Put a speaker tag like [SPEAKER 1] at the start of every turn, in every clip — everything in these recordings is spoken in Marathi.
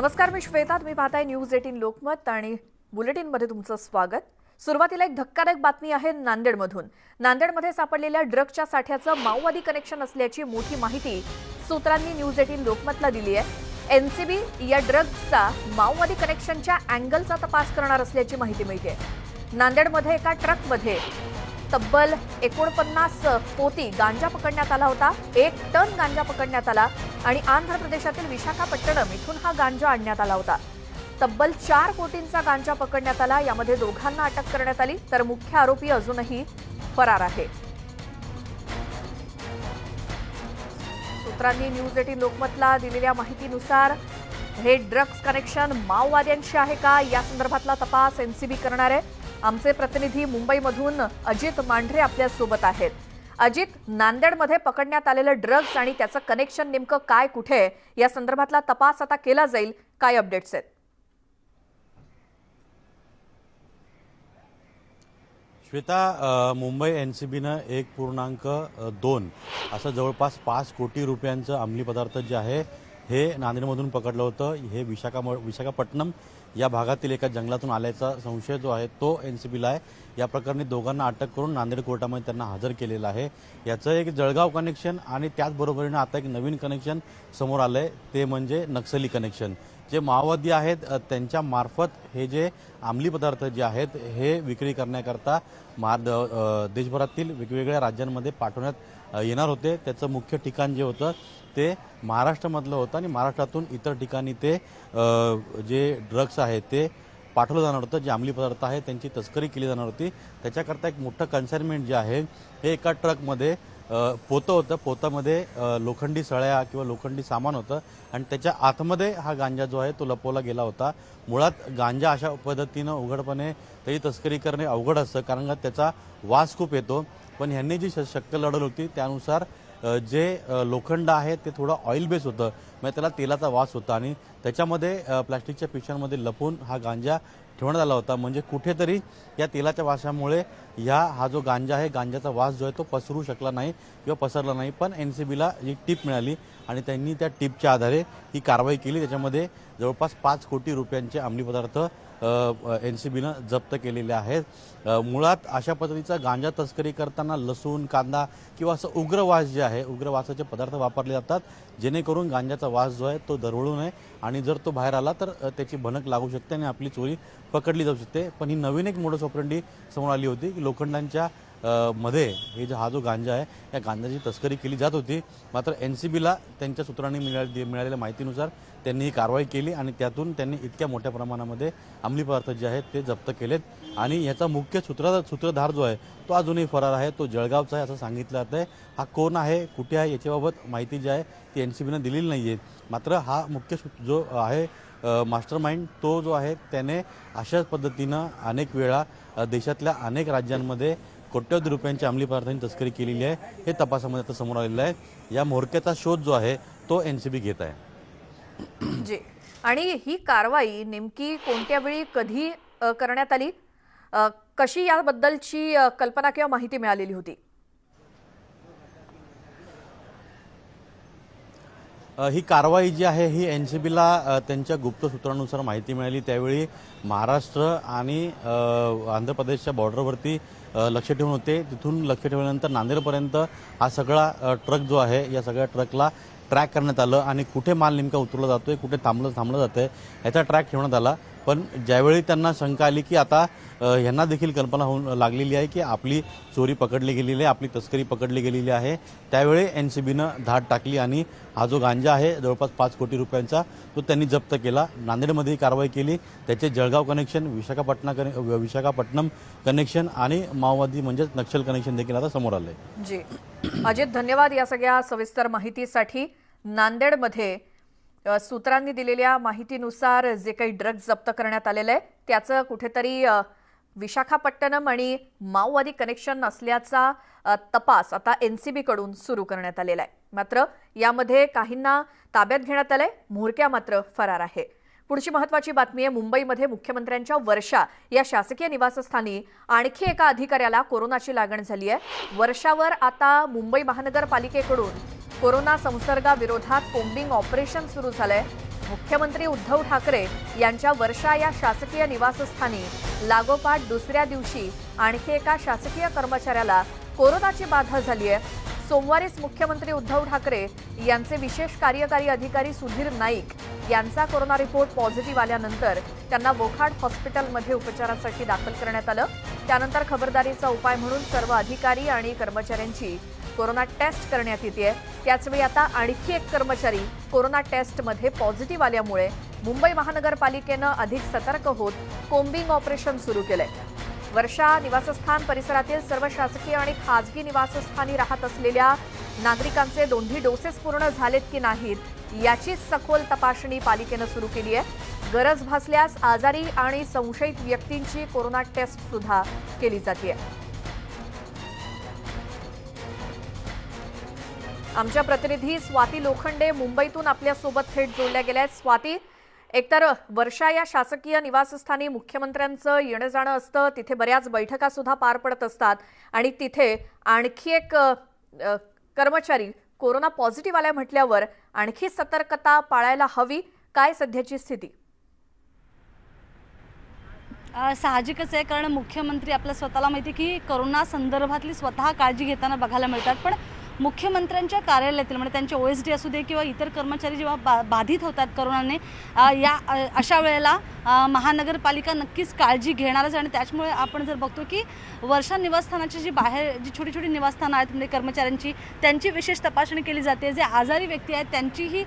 [SPEAKER 1] नमस्कार, मी श्वेता. तुम्ही पाहताय न्यूज 18 लोकमत आणि बुलेटिनमध्ये तुमचं स्वागत. सुरुवातीला एक धक्कादायक बातमी आहे नांदेडमधून. नांदेडमध्ये सापडलेल्या ड्रग्जच्या साठ्याचं माओवादी कनेक्शन असल्याची मोठी माहिती सूत्रांनी न्यूज 18 लोकमतला दिली आहे. एनसीबी या ड्रग्जचा माओवादी कनेक्शनच्या अँगलचा तपास करणार असल्याची माहिती मिळते. नांदेडमध्ये एका ट्रकमध्ये तब्बल 49 पोती गांजा पकडण्यात आला होता. 1 टन गांजा पकडण्यात आला आणि आंध्र प्रदेशातील विशाखापट्टणम इथून हा गांजा आणण्यात आला होता. तब्बल 4 कोटींचा गांजा पकडण्यात आला. यामध्ये दोघांना अटक करण्यात आली, तर मुख्य आरोपी अजूनही फरार आहे. सूत्रांनी न्यूज 18 लोकमतला दिलेल्या माहितीनुसार हे ड्रग्ज कनेक्शन माओवाद्यांशी आहे का, या संदर्भातला तपास एनसीबी करणार आहे. आमचे प्रतिनिधी मुंबईमधून अजित मांढरे आपल्या सोबत आहेत. अजित, नांदेडमध्ये पकडण्यात आलेलं ड्रग्ज आणि त्याचं कनेक्शन नेमकं काय, कुठे, या संदर्भातला तपास आता केला जाईल. काय अपडेट्स आहेत?
[SPEAKER 2] श्वेता, मुंबई एनसीबीनं 1.2 असं जवळपास 5 कोटी रुपयांचं अंमली पदार्थ जे आहे हे नांदेडमधून पकडलं होतं. हे विशाखापट्टणम या भागातील एका जंगलातून आल्याचा संशय जो आहे तो एनसीबीला आहे. या प्रकरणी दोघांना अटक करून नांदेड कोर्टामध्ये त्यांना हजर केलेलं आहे. याचं एक जळगाव कनेक्शन आणि त्याचबरोबरीनं आता एक नवीन कनेक्शन समोर आलं आहे, ते म्हणजे नक्सली कनेक्शन. जे माओवादी आहेत त्यांच्या मार्फत हे जे अंमली पदार्थ जे आहेत हे विक्री करण्याकरता देशभरातील वेगवेगळ्या राज्यांमध्ये पाठवण्यात येणार होते. त्याचं मुख्य ठिकाण जे होतं ते महाराष्ट्रामधलं होतं आणि महाराष्ट्रातून इतर ठिकाणी ते जे ड्रग्स आहेत ते पाठवलं जाणार होतं. जे अंमली पदार्थ आहे त्यांची तस्करी केली जाणार होती. त्याच्याकरता एक मोठं कन्साइनमेंट जे आहे हे एका ट्रकमध्ये पोतं होतं. पोतामध्ये लोखंडी सळ्या किंवा लोखंडी सामान होतं आणि त्याच्या आतमध्ये हा गांजा जो आहे तो लपवला गेला होता. मुळात गांजा अशा पद्धतीनं उघडपणे तरी तस्करी करणे अवघड असतं, कारण का त्याचा वास खूप येतो. पण ह्यांनी जी शक्कल लढवली होती त्यानुसार जे लोखंड आहे ते थोडं ऑइल बेस होतं, म्हणजे त्याला तेलाचा वास होता आणि त्याच्यामध्ये प्लास्टिकच्या पिशव्यांमध्ये लपवून हा गांजा ठेवण्यात आला होता. म्हणजे कुठेतरी या तेलाच्या वासामुळे हा जो गांजा आहे, गांजाचा वास जो आहे तो पसरू शकला नाही किंवा पसरला नाही. पण एनसीबीला जी टीप मिळाली आणि त्यांनी त्या टीपच्या आधारे ही कारवाई केली. त्याच्यामध्ये जवळपास 5 कोटी रुपयांचे अंमली पदार्थ एनसीबीनं जप्त केलेले आहेत. मुळात अशा पद्धतीचा गांजा तस्करी करताना लसूण, कांदा किंवा असं उग्र वास जे आहे, उग्र वासाचे पदार्थ वापरले जातात, जेणेकरून गांजाचा वास जो आहे तो दरवळू नये आणि जर तो बाहेर आला तर त्याची भनक लागू शकते आणि आपली चोरी पकडली जाऊ शकते. पण ही नवीन एक मोडस ऑपरेंडी समोर आली होती की लोखंडांच्या मध्ये हा जो गांजा आहे या गांजाची तस्करी केली जात होती. मात्र एनसीबीला त्यांच्या सूत्रांनी मिळालेल्या माहितीनुसार त्यांनी ही कारवाई केली आणि त्यातून त्यांनी इतक्या मोठ्या प्रमाणामध्ये अंमली पदार्थ जे आहेत ते जप्त केलेत. आणि याचा मुख्य सूत्रधार जो आहे तो अजूनही फरार आहे, तो जळगावचा आहे असं सांगितलं जात आहे. हा कोण आहे, कुठे आहे, याच्याबाबत माहिती जी आहे ती एनसीबीनं दिलेली नाही आहे. मात्र हा मुख्य जो आहे मास्टर माइंड तो जो आहे त्याने अशाच पद्धतीनं अनेक वेळा देशातल्या अनेक राज्यांमध्ये कोट्यवधी रुपयांच्या अंमली पदार्थांची तस्करी केलेली आहे. हे तपासामध्ये आता समोर आलेलं आहे. या म्होरक्याचा शोध जो आहे तो एनसीबी घेत आहे.
[SPEAKER 1] जी, आणि ही कारवाई नेमकी कोणत्या वेळी, कधी करण्यात आली, कशी, याबद्दलची कल्पना किंवा माहिती मिळालेली होती?
[SPEAKER 2] ही कारवाई जी आहे ही एनसीबीला त्यांच्या गुप्त सूत्रानुसार माहिती मिळाली. त्यावेळी महाराष्ट्र आणि आंध्र प्रदेशच्या बॉर्डरवरती लक्ष ठेवून होते. तिथून लक्ष ठेवल्यानंतर नांदेडपर्यंत हा सगळा ट्रक जो आहे या सगळ्या ट्रकला ट्रॅक करण्यात आलं आणि कुठे माल नेमका उतरला जातोय, कुठे थांबलं जातंय याचा ट्रॅक ठेवण्यात आला. पण ज्यावेळी त्यांना शंका आली की आता यांना देखील कल्पना होऊन लागलेली आहे की आपली चोरी पकडली गेलेली आहे, आपली तस्करी पकडली गेलेली आहे, त्यावेळी एनसीबीनं धाड टाकली आणि हा जो गांजा आहे जवळपास 5 कोटी रुपयांचा तो त्यांनी जप्त केला. नांदेडमध्ये ही कारवाई केली. त्याचे जळगाव कनेक्शन, विशाखापट्टणम कनेक्शन आणि माओवादी म्हणजेच नक्षल कनेक्शन देखील आता समोर आले.
[SPEAKER 1] जी अजित, धन्यवाद या सगळ्या सविस्तर माहितीसाठी. नांदेडमध्ये सूत्रांनी दिलेल्या माहितीनुसार जे काही ड्रग्ज जप्त करण्यात आलेलं आहे त्याचं कुठेतरी विशाखापट्टणम आणि माओवादी कनेक्शन असल्याचा तपास आता एनसीबी कडून सुरू करण्यात आलेला आहे. मात्र यामध्ये काहींना ताब्यात घेण्यात आलंय, म्होरक्या मात्र फरार आहे. पुढची महत्त्वाची बातमी आहे. मुंबईमध्ये मुख्यमंत्र्यांच्या वर्षा या शासकीय निवासस्थानी आणखी एका अधिकाऱ्याला कोरोनाची लागण झाली आहे. वर्षावर आता मुंबई महानगरपालिकेकडून कोरोना संसर्गाविरोधात कोम्बिंग ऑपरेशन सुरू झालंय. मुख्यमंत्री उद्धव ठाकरे यांच्या वर्षा या शासकीय निवासस्थानी लागोपाठ दुसऱ्या दिवशी आणखी एका शासकीय कर्मचाऱ्याला कोरोनाची बाधा झाली आहे। सोमवारीच मुख्यमंत्री उद्धव ठाकरे यांचे विशेष कार्यकारी अधिकारी सुधीर नाईक यांचा कोरोना रिपोर्ट पॉझिटिव्ह आल्यानंतर त्यांना बोखाड हॉस्पिटलमध्ये उपचारासाठी दाखल करण्यात आलं। त्यानंतर खबरदारीचा उपाय म्हणून सर्व अधिकारी आणि कर्मचाऱ्यांची कोरोना टेस्ट करण्यात येते। त्याचवेळी आता आणखी एक कर्मचारी कोरोना टेस्टमध्ये पॉझिटिव्ह आल्यामुळे मुंबई महानगरपालिकेनं अधिक सतर्क होत कोम्बिंग ऑपरेशन सुरू केलंय। वर्षा निवासस्थान परिसरातील सर्व शासकीय आणि खासगी निवासस्थानी राहत असलेल्या नागरिकांचे दोन्ही डोसेस पूर्ण झालेत की नाहीत याची सखोल तपासणी पालिकेनं सुरू केली आहे। गरज भासल्यास आजारी आणि संशयित व्यक्तींची कोरोना टेस्ट सुद्धा केली जाते। आमच्या प्रतिनिधी स्वाती लोखंडे मुंबईतून आपल्यासोबत थेट जोडल्या गेल्या आहेत। स्वाती, एकतर वर्षा या शासकीय निवासस्थानी मुख्यमंत्र्यांचं येणं जाणं असतं, तिथे बऱ्याच बैठका सुद्धा पार पडत असतात आणि तिथे आणखी एक कर्मचारी कोरोना पॉझिटिव्ह आल्या म्हटल्यावर आणखी सतर्कता पाळायला हवी। काय सध्याची स्थिती?
[SPEAKER 3] साहजिकच आहे, कारण मुख्यमंत्री आपल्या स्वतःला माहिती की कोरोना संदर्भातली स्वतः काळजी घेताना बघायला मिळतात। पण मुख्यमंत्र्यांच्या कार्यालयातील म्हणजे त्यांचे OSD असू दे किंवा इतर कर्मचारी जेव्हा बाधित होतात कोरोनाने, या अशा वेळेला महानगरपालिका नक्कीच काळजी घेणारच। आणि त्याच्यामुळे आपण जर बघतो की वर्षा निवासस्थानाची जी बाहेर जी छोटी छोटी निवासस्थानं आहेत म्हणजे कर्मचाऱ्यांची, त्यांची विशेष तपासणी केली जाते। जे आजारी व्यक्ती आहेत त्यांचीही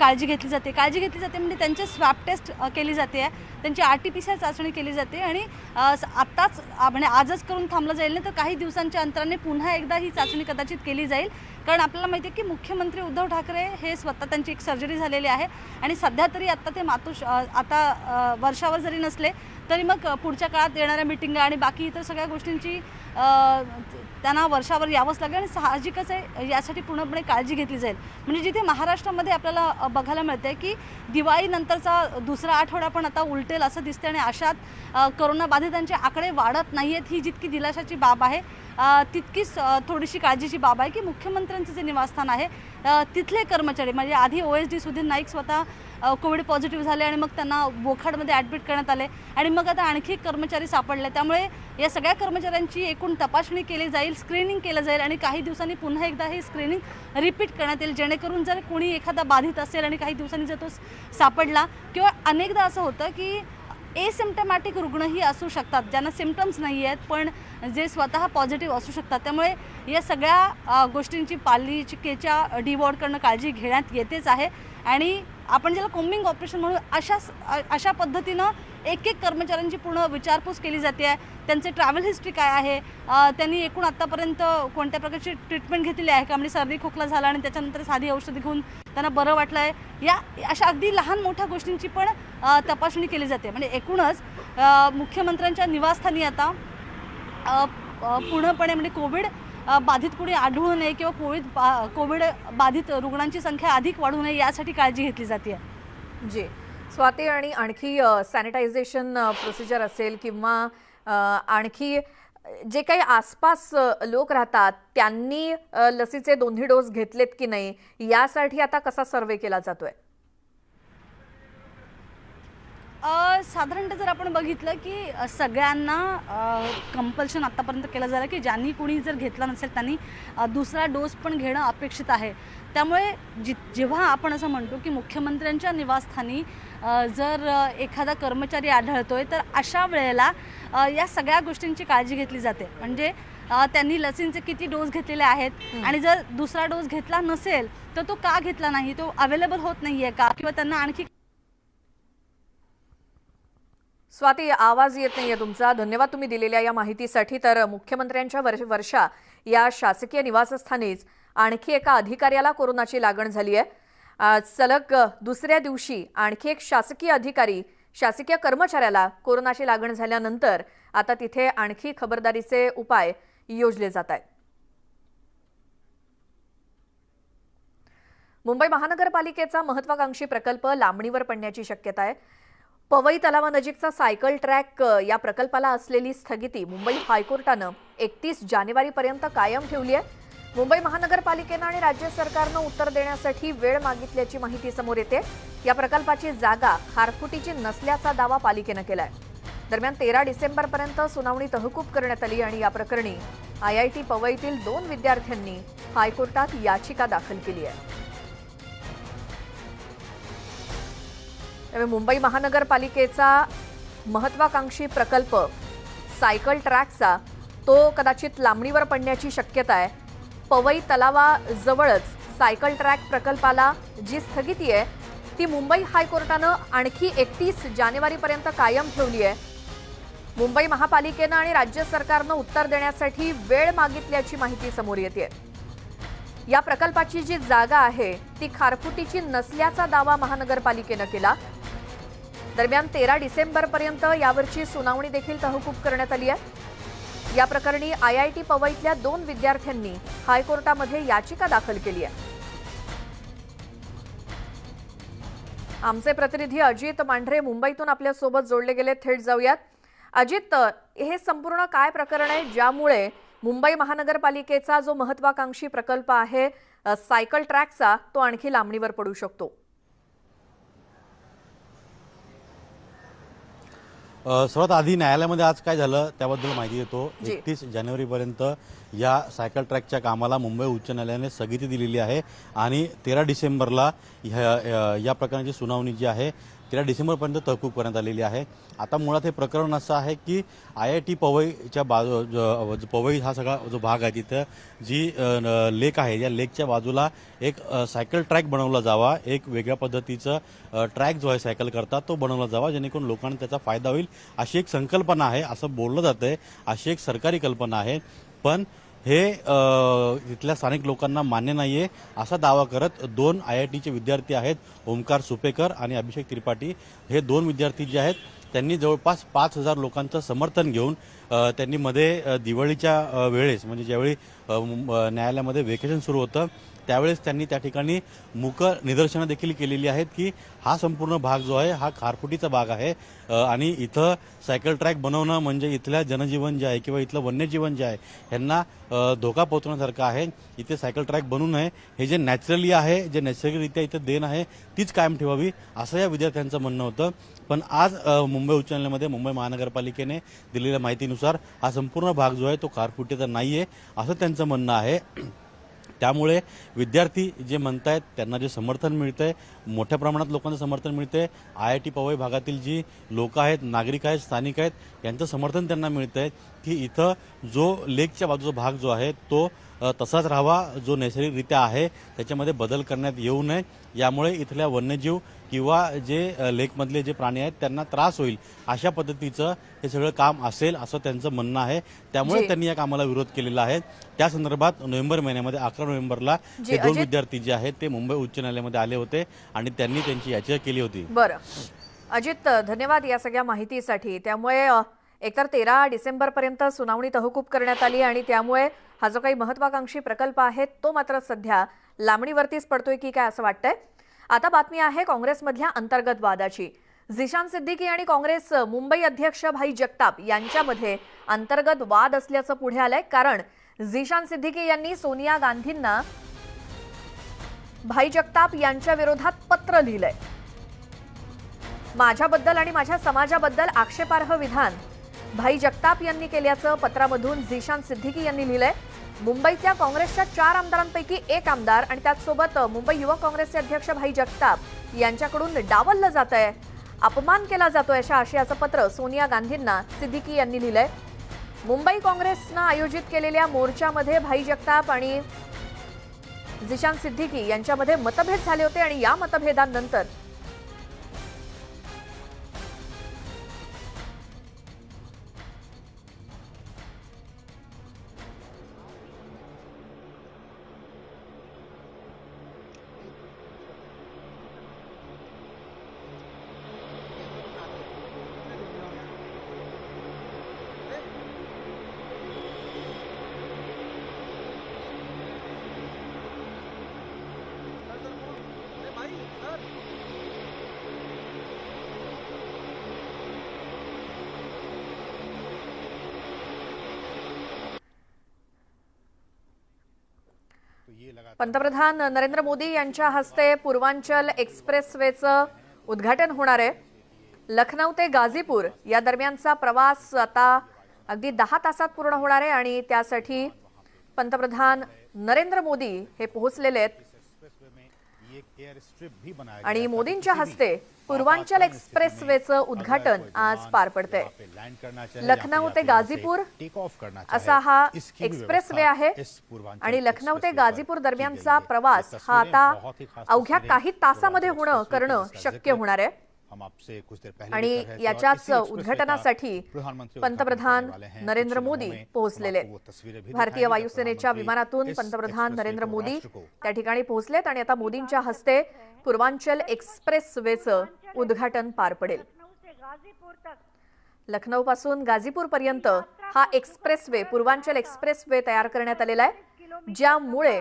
[SPEAKER 3] काळजी घेतली जाते म्हणजे त्यांचे स्वॅब टेस्ट केली जाते, त्यांची RT-PCR चाचणी केली जाते आणि आत्ताच म्हणजे आजच करून थांबलं जाईल नाही तर काही दिवसांच्या अंतराने पुन्हा एकदा ही चाचणी कदाचित केली जाईल। कारण आपल्याला माहिती आहे की मुख्यमंत्री उद्धव ठाकरे हे स्वतः त्यांची एक सर्जरी झालेली आहे आणि सध्या तरी आता ते आता वर्षावर जरी नसले तरी मग पुढच्या काळात येणाऱ्या मीटिंगा आणि बाकी इतर सगळ्या गोष्टींची त्यांना वर्षावर यावंच लागेल आणि साहजिकच आहे यासाठी पूर्णपणे काळजी घेतली जाईल। म्हणजे जिथे महाराष्ट्रामध्ये आपल्याला बघायला मिळते की दिवाळीनंतरचा दुसरा आठवडा पण आता उलटेल असं दिसते आणि अशात कोरोनाबाधितांचे आकडे वाढत नाही आहेत, ही जितकी दिलाशाची बाब आहे तितकीच थोडीशी काळजीची बाब आहे की मुख्यमंत्र्यांचं जे निवासस्थान आहे तिथले कर्मचारी म्हणजे आधी OSD सुधीर नाईक स्वतः कोविड पॉझिटिव्ह झाले आणि मग त्यांना बोखाडमध्ये ॲडमिट करण्यात आले आणि मग आता आणखी कर्मचारी सापडले। त्यामुळे या सगळ्या कर्मचाऱ्यांची एकूण तपासणी केली जाईल, स्क्रीनिंग केलं जाईल आणि काही दिवसांनी पुन्हा एकदा हे स्क्रीनिंग रिपीट करण्यात येईल, जेणेकरून जर कोणी एखादा बाधित असेल आणि काही दिवसांनी जर तो सापडला किंवा अनेकदा असं होतं की एसिम्प्टमॅटिक रुग्णही असू शकतात ज्यांना सिम्पटम्स नाही आहेत पण जे स्वतः पॉझिटिव्ह असू शकतात। त्यामुळे या सगळ्या गोष्टींची पालिकेच्या डिवॉर्ड करणं काळजी घेण्यात येतेच आहे आणि आपण ज्याला कोम्बिंग ऑपरेशन म्हणून अशा पद्धतीनं एक कर्मचाऱ्यांची पूर्ण विचारपूस केली जाते आहे। त्यांचे ट्रॅव्हल हिस्ट्री काय आहे, त्यांनी एकूण आत्तापर्यंत कोणत्या प्रकारची ट्रीटमेंट घेतलेली आहे का, म्हणजे सर्दी खोकला झाला आणि त्याच्यानंतर साधी औषधी घेऊन त्यांना बरं वाटलं आहे, या अशा अगदी लहान मोठ्या गोष्टींची पण तपासणी केली जाते। म्हणजे एकूणच मुख्यमंत्र्यांच्या निवासस्थानी आता पूर्णपणे म्हणजे कोविड बाधित कुणी आढळू नये किंवा कोविड बाधित रुग्णांची संख्या अधिक वाढू नये यासाठी काळजी घेतली जाते।
[SPEAKER 1] जी स्वाती, आणि आणखी सॅनिटायझेशन प्रोसिजर असेल किंवा आणखी जे काही आसपास लोक राहतात त्यांनी लसीचे दोन्ही डोस घेतलेत की नाही यासाठी आता कसा सर्वे केला जातोय?
[SPEAKER 3] साधारणतः जर आपण बघितलं की सगळ्यांना कंपल्शन आत्तापर्यंत केलं झालं की ज्यांनी कोणी जर घेतला नसेल त्यांनी दुसरा डोस पण घेणं अपेक्षित आहे। त्यामुळे जेव्हा आपण असं म्हणतो की मुख्यमंत्र्यांच्या निवासस्थानी जर एखादा कर्मचारी आढळतोय तर अशा वेळेला या सगळ्या गोष्टींची काळजी घेतली जाते। म्हणजे त्यांनी लसींचे किती डोस घेतलेले आहेत आणि जर दुसरा डोस घेतला नसेल तर तो का घेतला नाही, तो अवेलेबल होत नाही आहे का, किंवा त्यांना आणखी
[SPEAKER 1] स्वाती, आवाज येत नाहीये तुमचा। धन्यवाद तुम्ही दिलेल्या या माहितीसाठी। तर मुख्यमंत्र्यांच्या वर्षा या शासकीय निवासस्थानीच आणखी एका अधिकाऱ्याला कोरोनाची लागण झाली आहे। सलग दुसऱ्या दिवशी आणखी एक शासकीय अधिकारी शासकीय कर्मचाऱ्याला कोरोनाची लागण झाल्यानंतर आता तिथे आणखी खबरदारीचे उपाय योजले जात आहेत। मुंबई महानगरपालिकेचा महत्त्वाकांक्षी प्रकल्प लांबणीवर पडण्याची शक्यता आहे। पवई तलावानजीकचा सायकल ट्रॅक या प्रकल्पाला असलेली स्थगिती मुंबई हायकोर्टानं 31 जानेवारीपर्यंत कायम ठेवली आहे। मुंबई महानगरपालिकेनं आणि राज्य सरकारनं उत्तर देण्यासाठी वेळ मागितल्याची माहिती समोर येते. या प्रकल्पाची जागा खारफुटीची नसल्याचा दावा पालिकेनं केलाय. दरम्यान 13 डिसेंबरपर्यंत सुनावणी तहकूब करण्यात आली आणि या प्रकरणी IIT पवईतील 2 विद्यार्थ्यांनी हायकोर्टात याचिका दाखल केली आहे. त्यामुळे मुंबई महानगरपालिकेचा महत्वाकांक्षी प्रकल्प सायकल ट्रॅकचा तो कदाचित लांबणीवर पडण्याची शक्यता आहे. पवई तलावाजवळच सायकल ट्रॅक प्रकल्पाला जी स्थगिती आहे ती मुंबई हायकोर्टानं आणखी 31 जानेवारीपर्यंत कायम ठेवली आहे. मुंबई महापालिकेनं आणि राज्य सरकारनं उत्तर देण्यासाठी वेळ मागितल्याची माहिती समोर येते. या प्रकल्पाची जी जागा आहे ती खारफुटीची नसल्याचा दावा महानगरपालिकेनं केला. दरम्यान 13 डिसेंबरपर्यंत यावरची सुनावणी देखील तहकूब करण्यात आली आहे. या प्रकरणी IIT पवईतल्या 2 विद्यार्थ्यांनी हायकोर्टामध्ये याचिका दाखल केली आहे. आमचे प्रतिनिधी अजित मांढरे मुंबईतून आपल्या सोबत जोडले गेले. थेट जाऊयात. अजित, हे संपूर्ण काय प्रकरण आहे ज्यामुळे मुंबई महानगरपालिकेचा जो महत्वाकांक्षी प्रकल्प आहे सायकल ट्रॅकचा तो आणखी लांबणीवर पडू शकतो?
[SPEAKER 2] सर्वात आधी न्यायालयामध्ये आज काय झालं त्याबद्दल माहिती देतो. 31 जानेवारीपर्यंत या सायकल ट्रॅकच्या कामाला मुंबई उच्च न्यायालयाने स्थगिती दिलेली आहे आणि 13 डिसेंबरला या प्रकरणाची सुनावणी जी आहे 13 डिसेंबरपर्यंत तहकूब करण्यात आलेली आहे. आता मुळात हे प्रकरण असं आहे की IIT पवईच्या पवई हा सगळा जो भाग आहे तिथं जी लेक आहे या लेकच्या बाजूला एक सायकल ट्रॅक बनवला जावा, एक वेगळ्या पद्धतीचं ट्रॅक जो आहे सायकल करता तो बनवला जावा जेणेकरून लोकांना त्याचा फायदा होईल अशी एक संकल्पना आहे असं बोललं जातंय. अशी एक सरकारी कल्पना आहे. पण हे तिथल्या स्थानिक लोकांना मान्य नाहीये असा दावा करत 2 IITचे विद्यार्थी आहेत ओमकार सुपेकर आणि अभिषेक त्रिपाठी. हे 2 विद्यार्थी जे आहेत त्यांनी जवळपास 5000 लोकांचं समर्थन घेऊन त्यांनी मध्ये दिवाळीच्या वेळेस म्हणजे ज्यावेळी न्यायालयामध्ये वेकेशन सुरू होतं त्यावेळेस त्यांनी त्या ठिकाणी मूक निदर्शनं देखील केलेली आहेत की हा संपूर्ण भाग जो आहे हा खारफुटीचा भाग आहे आणि इथं सायकल ट्रॅक बनवणं म्हणजे इथल्या जनजीवन जे आहे किंवा इथलं वन्यजीवन जे आहे ह्यांना धोका पोहोचवण्यासारखं आहे. इथे सायकल ट्रॅक बनवू नये. हे जे नॅचरली आहे जे नैसर्गिकरित्या इथं देण आहे तीच कायम ठेवावी असं या विद्यार्थ्यांचं म्हणणं होतं. पण आज मुंबई उच्च न्यायालयामध्ये मुंबई महानगरपालिकेने दिलेल्या माहितीनुसार हा संपूर्ण भाग जो आहे तो खारफुटीचा नाही आहे असं त्यांचं म्हणणं आहे. त्यामुळे विद्यार्थी जे म्हणतायत त्यांना जे समर्थन मिळतंय मोठ्या प्रमाणात लोकांचं समर्थन मिळतंय. IIT पवई भागातील जी लोक आहेत नागरिक आहेत स्थानिक आहेत यांचं समर्थन त्यांना मिळतंय की इथं जो लेकच्या बाजूचा भाग जो आहे तो तसाच राहावा, जो नैसर्गिकरित्या आहे त्याच्यामध्ये बदल करण्यात येऊ नये. यामुळे इथल्या वन्यजीव किंवा जे लेकमधले जे प्राणी आहेत त्यांना त्रास होईल अशा पद्धतीचं हे सगळं काम असेल असं त्यांचं म्हणणं आहे. त्यामुळे त्यांनी या कामाला विरोध केलेला आहे. त्या संदर्भात नोव्हेंबर महिन्यामध्ये 11 नोव्हेंबरला हे 2 विद्यार्थी जे आहेत ते मुंबई उच्च न्यायालयामध्ये आले होते आणि त्यांनी त्यांची याचिका केली होती.
[SPEAKER 1] बरं अजित, धन्यवाद या सगळ्या माहितीसाठी. त्यामुळे एकतर 13 डिसेंबरपर्यंत सुनावणी तहकूब करण्यात आली आणि त्यामुळे हा जो काही महत्वाकांक्षी प्रकल्प आहे तो मात्र सध्या लांबणीवरतीच पडतोय की काय असं वाटतंय. आता बातमी आहे काँग्रेसमधल्या अंतर्गत वादाची. झिशान सिद्दीकी आणि काँग्रेस मुंबई अध्यक्ष भाई जगताप यांच्यामध्ये अंतर्गत वाद असल्याचं पुढे आलंय. कारण झिशान सिद्दीकी यांनी सोनिया गांधींना भाई जगताप यांच्या विरोधात पत्र लिहिलंय. माझ्याबद्दल आणि माझ्या समाजाबद्दल आक्षेपार्ह विधान भाई जगताप यांनी केल्याचं पत्रामधून झिशान सिद्दीकी यांनी लिहिलंय. मुंबईतल्या काँग्रेसच्या 4 आमदारांपैकी एक आमदार आणि त्याचसोबत मुंबई युवक काँग्रेसचे अध्यक्ष भाई जगताप यांच्याकडून डावललं जात आहे, अपमान केला जातोय अशा आशयाचं पत्र सोनिया गांधींना सिद्दीकी यांनी लिहिलंय. मुंबई काँग्रेसनं आयोजित केलेल्या मोर्चामध्ये भाई जगताप आणि झिशान सिद्दीकी यांच्यामध्ये मतभेद झाले होते आणि या मतभेदांनंतर पंतप्रधान नरेंद्र मोदी यांच्या हस्ते पूर्वांचल एक्सप्रेसवेचं उद्घाटन होणार आहे। लखनौ ते गाझीपूर या दरम्यानचा प्रवास आता अगदी 10 तासात पूर्ण होणार आहे आणि त्यासाठी पंतप्रधान नरेंद्र मोदी हे पोहोचलेले आहेत आणि मोदींच्या हस्ते पूर्वांचल एक्सप्रेसवेचं उद्घाटन आज पार पडतंय। लखनौ ते गाझीपूर असा हा एक्सप्रेसवे आहे आणि लखनौ ते गाझीपूर दरम्यानचा प्रवास हा आता अवघ्या काही तासामध्ये करणं शक्य होणार आहे आणि याच्याच उद्घाटनासाठी पंतप्रधान नरेंद्र मोदी पोहोचलेले। भारतीय वायुसेनेच्या विमानातून पंतप्रधान नरेंद्र मोदी त्या ठिकाणी पोहोचलेत आणि आता मोदींच्या हस्ते पूर्वांचल एक्सप्रेसवेचं उद्घाटन पार पडेल। लखनौ पासून गाझीपूर पर्यंत हा एक्सप्रेसवे पूर्वांचल एक्सप्रेसवे तयार करण्यात आलेला आहे, ज्यामुळे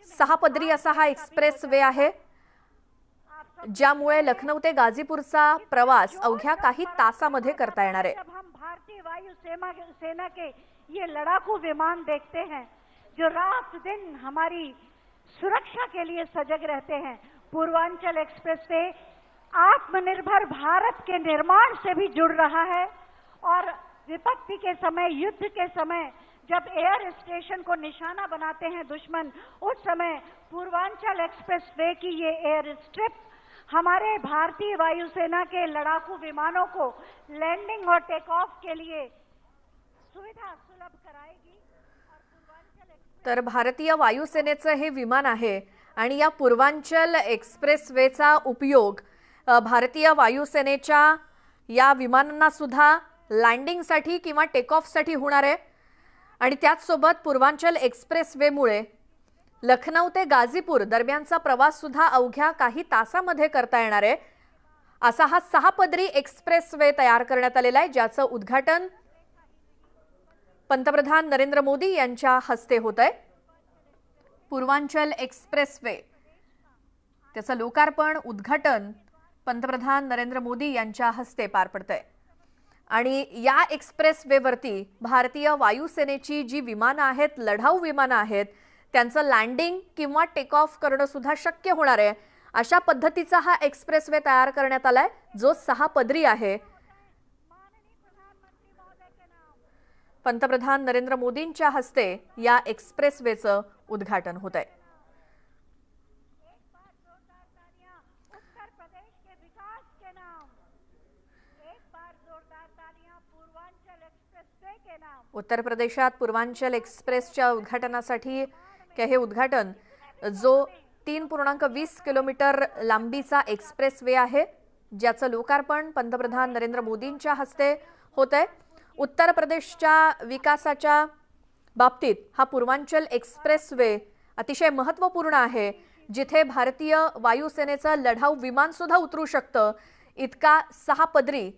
[SPEAKER 1] 6 पदरी असा हा एक्सप्रेसवे आहे, ज्यामुळे लखनौ ते गाझीपूरचा प्रवास अवघ्या काही तासामध्ये करता येणार आहे।
[SPEAKER 4] जब हम भारतीय वायु सेना के ये लड़ाकू विमान देखते हैं जो रात दिन हमारी सुरक्षा के लिए सजग रहते हैं, पूर्वांचल एक्सप्रेस से आत्मनिर्भर भारत के निर्माण से भी जुड़ रहा है और विपत्ति के समय, युद्ध के समय जब एयर स्टेशन को निशाना बनाते हैं दुश्मन, उस समय पूर्वांचल एक्सप्रेस वे की ये एयर स्ट्रिप हमारे भारतीय वायुसेना के लड़ाकू विमानों को लैंडिंग और टेक ऑफ के लिए सुविधा सुलभ कराएगी।
[SPEAKER 1] तर भारतीय वायुसेनेचं हे विमान आहे आणि या पूर्वांचल एक्सप्रेसवेचा उपयोग भारतीय वायुसेनेच्या या विमानांना सुद्धा लँडिंगसाठी किंवा टेक ऑफसाठी होणार आहे आणि त्याचसोबत पूर्वांचल एक्सप्रेसवेमुळे लखनौ ते गाझीपूर दरम्यानचा प्रवास सुद्धा अवघ्या काही तासामध्ये करता येणार आहे। असा हा 6 पदरी एक्सप्रेसवे तयार करण्यात आलेला आहे, ज्याचं उद्घाटन पंतप्रधान नरेंद्र मोदी यांच्या हस्ते होत आहे। पूर्वांचल एक्सप्रेसवे त्याचं लोकार्पण उद्घाटन पंतप्रधान नरेंद्र मोदी यांच्या हस्ते पार पडतंय आणि या एक्सप्रेसवेवरती भारतीय वायुसेनेची जी विमानं आहेत, लढाऊ विमानं आहेत, त्यांचं लँडिंग किंवा टेक ऑफ करणं सुद्धा शक्य होणार आहे। अशा पद्धतीचा हा एक्सप्रेसवे तयार करण्यात आलाय, जो 6 पदरी आहे। पंतप्रधान नरेंद्र मोदींच्या हस्ते या एक्सप्रेसवेचं उद्घाटन होत आहे। उत्तर प्रदेशात पूर्वांचल एक्सप्रेसच्या उद्घाटनासाठी हे उद्घाटन जो 3.20 किलोमीटर लांबीचा एक्सप्रेसवे आहे, ज्याचं लोकार्पण पंतप्रधान नरेंद्र मोदींच्या हस्ते होत आहे। उत्तर प्रदेशच्या विकासाच्या बाबतीत हा पूर्वांचल एक्सप्रेसवे अतिशय महत्त्वपूर्ण आहे, जिथे भारतीय वायुसेनेचं लढाऊ विमान सुद्धा उतरू शकतं, इतका 6 पदरी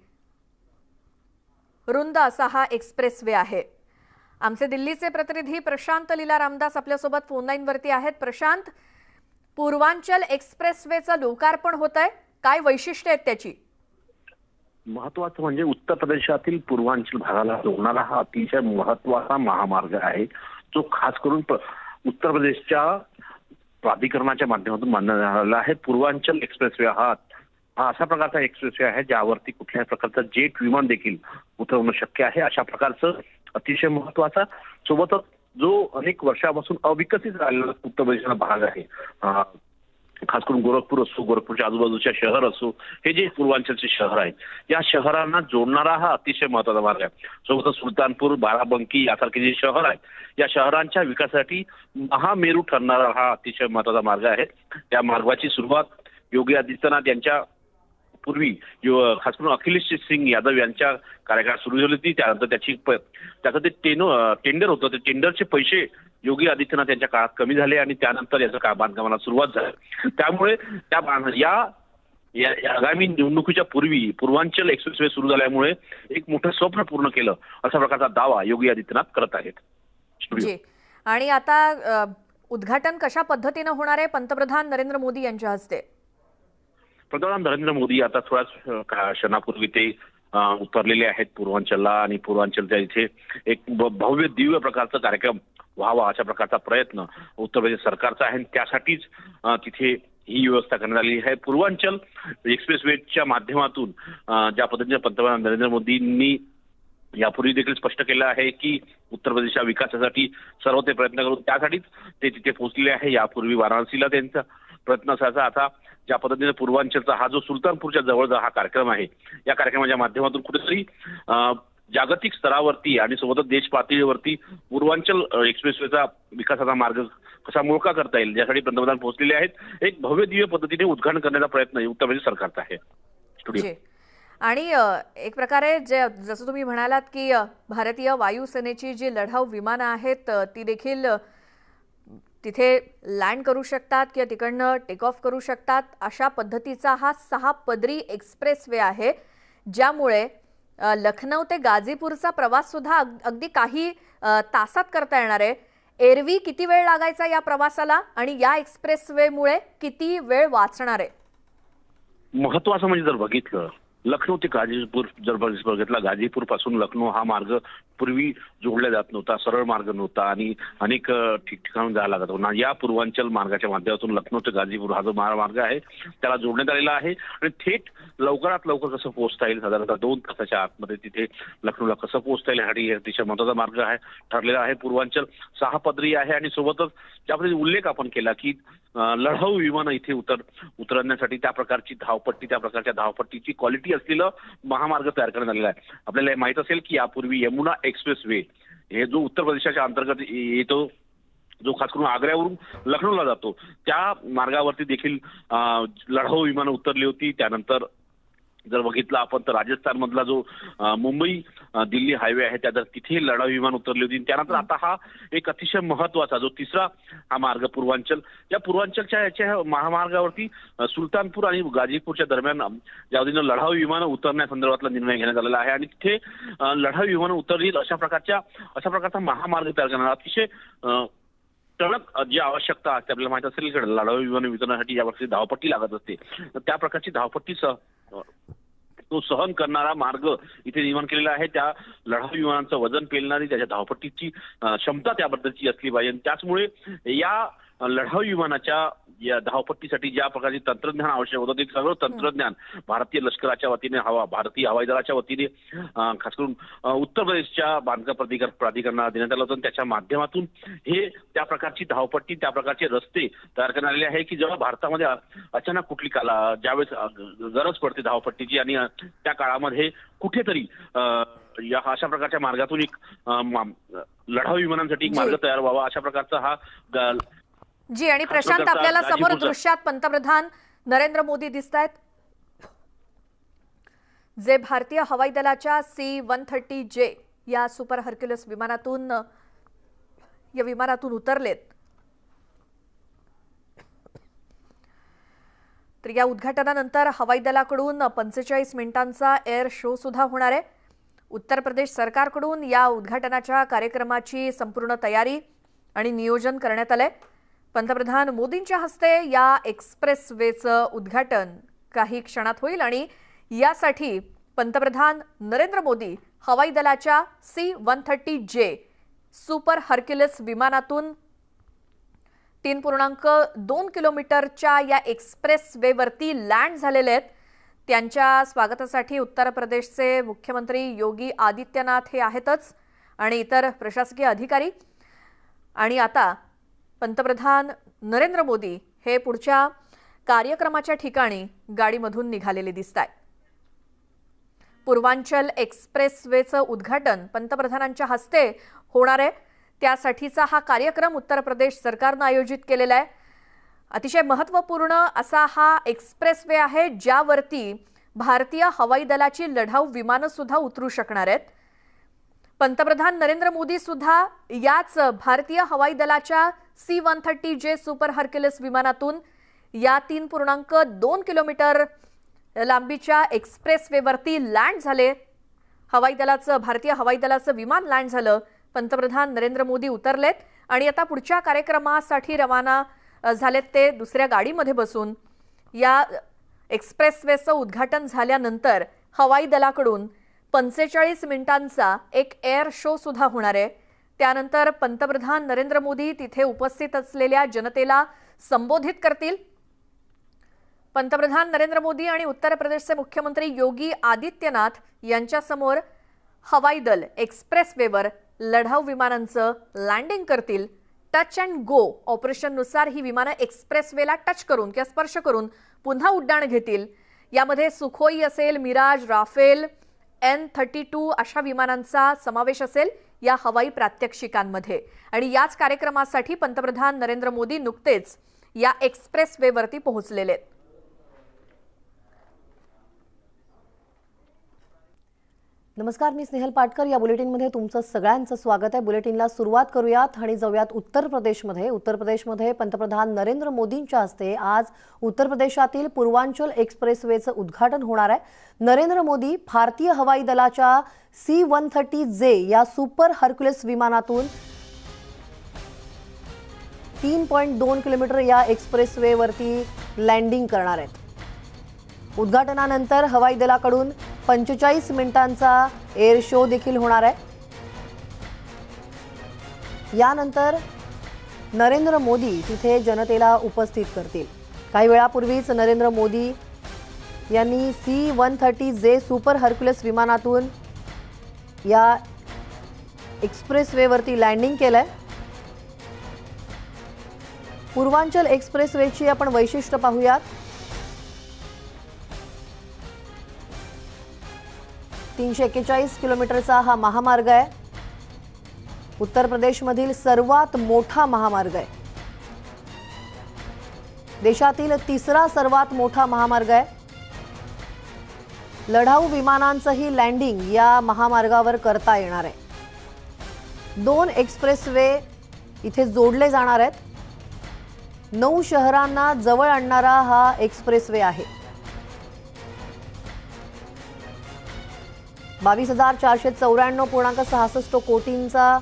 [SPEAKER 1] रुंद असा हा एक्सप्रेसवे आहे। आमचे दिल्लीचे प्रतिनिधी प्रशांत लीला रामदास आपल्यासोबत फोन लाईनवरती आहेत। प्रशांत, पूर्वांचल एक्सप्रेसवेचं लोकार्पण होत आहे, काय वैशिष्ट्य आहेत त्याची?
[SPEAKER 5] महत्वाचं म्हणजे उत्तर प्रदेशातील पूर्वांचल भागाला जोडणारा हा अतिशय महत्वाचा महामार्ग आहे, जो खास करून उत्तर प्रदेशच्या प्राधिकरणाच्या माध्यमातून बांधण्यात आलेला आहे। पूर्वांचल एक्सप्रेसवे हा अशा प्रकारचा एक्सप्रेसवे आहे ज्यावरती कुठल्याही प्रकारचं जेट विमान देखील उतरवणं शक्य आहे। अशा प्रकारचं अतिशय महत्वाचा, सोबतच जो अनेक वर्षापासून अविकसित राहिलेला उत्तर प्रदेशचा भाग आहे, खास करून गोरखपूर असो, गोरखपूरच्या आजूबाजूच्या शहर असो, हे जे पूर्वांचलचे शहर आहेत, या शहरांना जोडणारा हा अतिशय महत्वाचा मार्ग आहे। सोबतच सुलतानपूर, बाराबंकी यासारखे जे शहर आहेत, या शहरांच्या विकासासाठी महामेरू ठरणारा हा अतिशय महत्वाचा मार्ग आहे। या मार्गाची सुरुवात योगी आदित्यनाथ यांच्या पूर्वी खास करून अखिलेश सिंग यादव यांच्या कार्यकाळात सुरू झाली होती। त्यानंतर त्याचं ते टेंडर होतं, ते टेंडरचे पैसे योगी आदित्यनाथ यांच्या काळात कमी झाले आणि त्यानंतर याचं बांधकामाला सुरुवात झाली। त्यामुळे या आगामी निवडणुकीच्या पूर्वी पूर्वांचल एक्सप्रेसवे सुरू झाल्यामुळे एक मोठं स्वप्न पूर्ण केलं, अशा प्रकारचा दावा योगी आदित्यनाथ करत आहेत।
[SPEAKER 1] जी, आणि आता उद्घाटन कशा पद्धतीने होणार आहे पंतप्रधान नरेंद्र मोदी यांच्या हस्ते?
[SPEAKER 5] पंतप्रधान नरेंद्र मोदी आता थोड्याच क्षणापूर्वी ते उतरलेले आहेत पूर्वांचलला आणि पूर्वांचलच्या इथे एक भव्य दिव्य प्रकारचा कार्यक्रम व्हावा अशा प्रकारचा प्रयत्न उत्तर प्रदेश सरकारचा आहे आणि त्यासाठीच तिथे ही व्यवस्था करण्यात आली आहे. पूर्वांचल एक्सप्रेसवेच्या माध्यमातून ज्या पद्धतीने पंतप्रधान नरेंद्र मोदींनी यापूर्वी देखील स्पष्ट केलं आहे की उत्तर प्रदेशच्या विकासासाठी सर्व ते प्रयत्न करून त्यासाठीच ते तिथे पोहोचलेले आहे. यापूर्वी वाराणसीला त्यांचा प्रयत्न असायचा. आता ज्या पद्धतीने पूर्वांचलचा हा जो सुलतानपूरच्या जवळचा हा कार्यक्रम आहे, या कार्यक्रमाच्या माध्यमातून कुठेतरी जागतिक स्तरावरती आणि सोबतच देश पातळीवरती पूर्वांचल एक्सप्रेसवेचा विकासाचा मार्ग कसा मोकळा करता येईल यासाठी पंतप्रधान पोहोचलेले आहेत. एक भव्य दिव्य पद्धतीने उद्घाटन करण्याचा प्रयत्न उत्तर प्रदेश सरकारचा आहे. स्टुडिओ
[SPEAKER 1] आणि एक प्रकारे जसं तुम्ही म्हणालात की भारतीय वायुसेनेची जी लढाऊ विमानं आहेत ती देखील तिथे लँड करू शकतात किंवा तिकडनं टेक ऑफ करू शकतात, अशा पद्धतीचा हा 6 पदरी एक्सप्रेसवे आहे, ज्यामुळे लखनौ ते गाझीपूरचा प्रवास सुद्धा अगदी काही तासात करता येणार आहे. एरवी किती वेळ लागायचा या प्रवासाला आणि या एक्सप्रेसवेमुळे किती वेळ वाचणार आहे?
[SPEAKER 5] महत्वाचं म्हणजे जर बघितलं लखनौ ते गाझीपूर जर बघितला, गाझीपूर पासून लखनौ हा मार्ग पूर्वी जोडला जात नव्हता, सरळ मार्ग नव्हता आणि अनेक ठिकठिकाणून जायला लागत होता. या पूर्वांचल मार्गाच्या माध्यमातून लखनौ ते गाझीपूर हा जो मार्ग आहे त्याला जोडण्यात आलेला आहे आणि थेट लवकरात लवकर कसं पोहोचता येईल, साधारणतः 2 तासाच्या आतमध्ये तिथे लखनौला कसं पोहोचता येईल यासाठी अतिशय महत्वाचा मार्ग आहे ठरलेला आहे. पूर्वांचल 6 पदरी आहे आणि सोबतच ज्यामध्ये उल्लेख आपण केला की लढाऊ विमानं इथे उतरण्यासाठी त्या प्रकारची धावपट्टी, त्या प्रकारच्या धावपट्टीची क्वालिटी असलेलं महामार्ग तयार करण्यात आलेला आहे. आपल्याला हे माहित असेल की यापूर्वी यमुना एक्सप्रेसवे हे जो उत्तर प्रदेशाच्या अंतर्गत येतो, जो खास करून आग्र्यावरून लखनौला जातो, त्या मार्गावरती देखील लढाऊ विमानं उतरली होती. त्यानंतर जर बघितलं आपण तर राजस्थान मधला जो मुंबई दिल्ली हायवे आहे त्या तिथे लढाऊ विमान उतरली होती. त्यानंतर आता हा एक अतिशय महत्वाचा जो तिसरा हा मार्ग पूर्वांचल, या पूर्वांचलच्या याच्या महामार्गावरती सुलतानपूर आणि गाझीपूरच्या दरम्यान ज्या लढाऊ विमानं उतरण्यासंदर्भातला निर्णय घेण्यात आलेला आहे आणि तिथे लढाऊ विमानं उतरतील अशा प्रकारचा महामार्ग तयार करणार अतिशय टणक जी आवश्यकता असते. आपल्याला माहित असेल की लढाऊ विमानं वितरणासाठी या प्रकारची धावपट्टी लागत असते, तर त्या प्रकारची धावपट्टी तो सहन करणारा मार्ग इथे निर्माण केलेला आहे. त्या लढाऊ विमानांचं वजन पेलणारी त्याच्या धावपट्टीची क्षमता त्याबद्दलची असली पाहिजे. त्याचमुळे या लढाऊ विमानाच्या या धावपट्टीसाठी ज्या प्रकारचे तंत्रज्ञान आवश्यक होतं ते सगळं तंत्रज्ञान भारतीय लष्कराच्या वतीने, भारतीय हवाई दलाच्या वतीने खास करून उत्तर प्रदेशच्या बांधकाम प्राधिकरणाला देण्यात आलं होतं. त्याच्या माध्यमातून हे त्या प्रकारची धावपट्टी, त्या प्रकारचे रस्ते तयार करण्यात आलेले आहे की जेव्हा भारतामध्ये अचानक कुठली ज्यावेळेस गरज पडते धावपट्टीची आणि त्या काळामध्ये कुठेतरी या अशा प्रकारच्या मार्गातून एक लढाऊ विमानांसाठी एक मार्ग तयार व्हावा अशा प्रकारचा हा
[SPEAKER 1] जी. आणि प्रशांत, आपल्याला समोर दृश्यात पंतप्रधान नरेंद्र मोदी दिसतायत, जे भारतीय हवाई दलाच्या C-130J या सुपर हर्क्युलस विमानातून उतरलेत. तर या उद्घाटनानंतर हवाई दलाकडून 45 मिनिटांचा एअर शो सुद्धा होणार आहे. उत्तर प्रदेश सरकारकडून या उद्घाटनाच्या कार्यक्रमाची संपूर्ण तयारी आणि नियोजन करण्यात आलंय. पंतप्रधान मोदींच्या हस्ते या एक्सप्रेसवेचं उद्घाटन काही क्षणात होईल आणि यासाठी पंतप्रधान नरेंद्र मोदी हवाई दलाच्या C-130J सुपर हर्क्युलस विमानातून 3.2 किलोमीटरच्या या एक्सप्रेसवेवरती लँड झालेले आहेत. त्यांच्या स्वागतासाठी उत्तर प्रदेशचे मुख्यमंत्री योगी आदित्यनाथ हे आहेतच आणि इतर प्रशासकीय अधिकारी. आणि आता पंतप्रधान नरेंद्र मोदी हे पुढच्या कार्यक्रमाच्या ठिकाणी गाडीमधून निघालेले दिसतायत. पूर्वांचल एक्सप्रेसवेचं उद्घाटन पंतप्रधानांच्या हस्ते होणार आहे. त्यासाठीचा हा कार्यक्रम उत्तर प्रदेश सरकारनं आयोजित केलेला आहे. अतिशय महत्त्वपूर्ण असा हा एक्सप्रेसवे आहे, ज्यावरती भारतीय हवाई दलाची लढाऊ विमानं सुद्धा उतरू शकणार आहेत. पंतप्रधान नरेंद्र मोदी सुद्धा याच भारतीय हवाई दलाच्या C-130J सुपर हर्क्युलस विमानातून या 3.2 किलोमीटर लांबीच्या एक्सप्रेसवेवरती लँड झाले. भारतीय हवाई दलाचं विमान लँड झालं. पंतप्रधान नरेंद्र मोदी उतरलेत आणि आता पुढच्या कार्यक्रमासाठी रवाना झालेत. ते दुसऱ्या गाडीमध्ये बसून या एक्सप्रेसवेचं उद्घाटन झाल्यानंतर हवाई दलाकडून 45 मिनिटांचा एक एअर शो सुद्धा होणार आहे त्यानंतर पंतप्रधान नरेंद्र मोदी तिथे उपस्थित असलेल्या जनतेला संबोधित करतील. पंतप्रधान नरेंद्र मोदी आणि उत्तर प्रदेशचे मुख्यमंत्री योगी आदित्यनाथ यांच्यासमोर हवाई दल एक्सप्रेसवेवर लढाऊ विमानांचं लँडिंग करतील. टच अँड गो ऑपरेशननुसार ही विमानं एक्सप्रेसवेला टच करून किंवा स्पर्श करून पुन्हा उड्डाण घेतील. यामध्ये सुखोई असेल, मिराज, राफेल, N-32 अशा विमानांचा समावेश असेल या हवाई प्रात्यक्षिकांमध्ये. आणि याच कार्यक्रमासाठी पंतप्रधान नरेंद्र मोदी नुकतेच या एक्सप्रेसवेवरती पोहोचलेले आहेत.
[SPEAKER 6] नमस्कार, मी स्नेहल पाटकर. या बुलेटिनमध्ये तुमचं सगळ्यांचं स्वागत आहे. बुलेटिनला सुरुवात करूयात आणि जाऊयात उत्तर प्रदेशमध्ये पंतप्रधान नरेंद्र मोदींच्या हस्ते आज उत्तर प्रदेशातील पूर्वांचल एक्सप्रेसवेचं उद्घाटन होणार आहे. नरेंद्र मोदी भारतीय हवाई दलाच्या C-130J या सुपर हर्क्युलिस विमानातून 3.2 किलोमीटर या एक्सप्रेसवेवरती लँडिंग करणार आहेत. उद्घाटनानंतर हवाई दलाकडून 45 मिनिटांचा एअर शो देखील होणार आहे. यानंतर नरेंद्र मोदी तिथे जनतेला उपस्थित करतील. काही वेळापूर्वीच नरेंद्र मोदी यांनी C-130J सुपर हर्क्युलिस विमानातून या एक्सप्रेसवेवरती लँडिंग केलंय. पूर्वांचल एक्सप्रेसवेची आपण वैशिष्ट्य पाहूयात. 341 किलोमीटरचा हा महामार्ग आहे. उत्तर प्रदेशमधील सर्वात मोठा महामार्ग आहे. देशातील तिसरा सर्वात मोठा महामार्ग आहे. लढाऊ विमानांचंही लँडिंग या महामार्गावर करता येणार आहे. 2 एक्सप्रेसवे इथे जोडले जाणार आहेत. 9 शहरांना जवळ आणणारा हा एक्सप्रेसवे आहे. 22,494.66 कोटींचा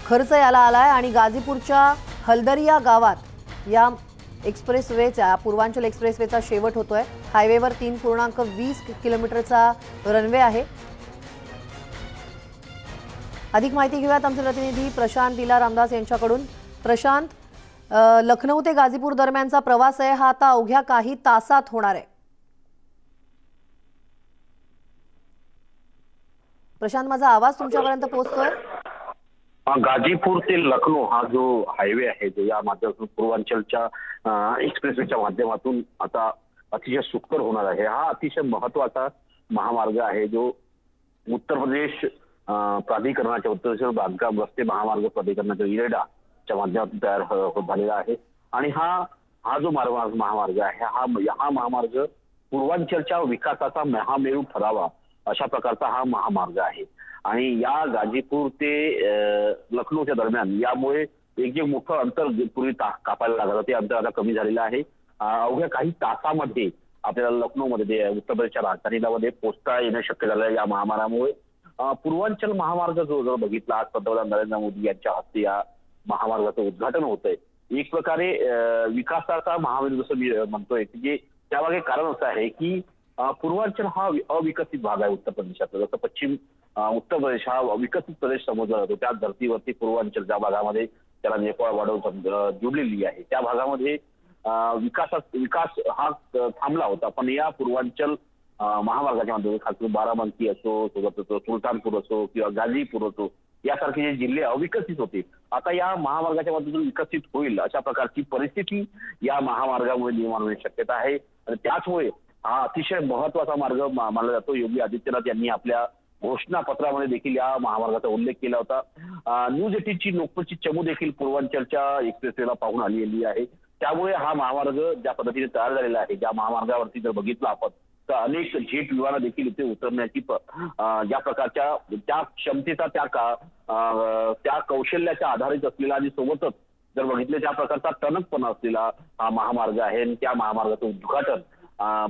[SPEAKER 6] खर्च याला आलाय आणि गाझीपूरच्या हल्दरिया गावात या एक्सप्रेसवेचा पूर्वांचल एक्सप्रेसवेचा शेवट होतोय. हायवेवर 3.20 किलोमीटरचा रनवे आहे. अधिक माहिती घेऊयात आमचे प्रतिनिधी प्रशांत लीला रामदास यांच्याकडून. प्रशांत, लखनौ ते गाझीपूर दरम्यानचा प्रवास आहे हा आता अवघ्या काही तासात होणार आहे. प्रशांत, माझा आवाज तुमच्यापर्यंत पोहोचतोय?
[SPEAKER 5] गाझीपूर ते लखनौ हा जो हायवे आहे जो या माध्यमातून पूर्वांचलच्या एक्सप्रेसवेच्या माध्यमातून आता अतिशय सुकर होणार आहे. हा अतिशय महत्वाचा महामार्ग आहे जो उत्तर प्रदेश प्राधिकरणाच्या उत्तर प्रदेश बांधकाम रस्ते महामार्ग प्राधिकरणाच्या इरेडाच्या माध्यमातून तयार झालेला आहे. आणि हा जो महामार्ग आहे हा महामार्ग पूर्वांचलच्या विकासाचा महामेरू ठरावा अशा प्रकारचा हा महामार्ग आहे. आणि या गाझीपूर ते लखनौच्या दरम्यान यामुळे एक जे मोठं अंतर पूर्वी कापायला लागलं ते अंतर आता कमी झालेलं आहे. अवघ्या काही तासामध्ये आपल्याला लखनौमध्ये उत्तर प्रदेशच्या राजधानीला पोहोचता येणं शक्य झालं या महामार्गामुळे. पूर्वांचल महामार्ग जो जर बघितला आज पंतप्रधान नरेंद्र मोदी यांच्या हस्ते या महामार्गाचं उद्घाटन होतंय. एक प्रकारे विकासाचा महामार्ग जसं मी म्हणतोय की त्यामागे कारण असं आहे की पूर्वांचल हा अविकसित भाग आहे उत्तर प्रदेशाचा. जसं पश्चिम उत्तर प्रदेश हा विकसित प्रदेश समजला जातो त्या धर्तीवरती पूर्वांचल ज्या भागामध्ये त्याला नेपाळ वाढवून जुडलेली आहे त्या भागामध्ये विकास हा थांबला होता. पण या पूर्वांचल महामार्गाच्या माध्यमातून खास करून बाराबंकी असो, सुलतानपूर असो किंवा गाझीपूर असो यासारखे जे जिल्हे अविकसित होते आता या महामार्गाच्या माध्यमातून विकसित होईल अशा प्रकारची परिस्थिती या महामार्गामुळे निर्माण होण्याची शक्यता आहे. आणि त्याचमुळे हा अतिशय महत्वाचा मार्ग मानला जातो. योगी आदित्यनाथ यांनी आपल्या घोषणापत्रामध्ये देखील या महामार्गाचा उल्लेख केला होता. न्यूज 18ची लोकप्रची चमू देखील पूर्वांचलच्या एक्सप्रेसवेला पाहून आलेली आहे. त्यामुळे हा महामार्ग ज्या पद्धतीने तयार झालेला आहे ज्या महामार्गावरती जर बघितलं आपण तर अनेक जेट विमानं देखील इथे उतरण्याची ज्या प्रकारच्या त्या क्षमतेचा त्या कौशल्याच्या आधारित असलेला आणि सोबतच जर बघितलं त्या प्रकारचा टणकपणा असलेला हा महामार्ग आहे. आणि त्या महामार्गाचं उद्घाटन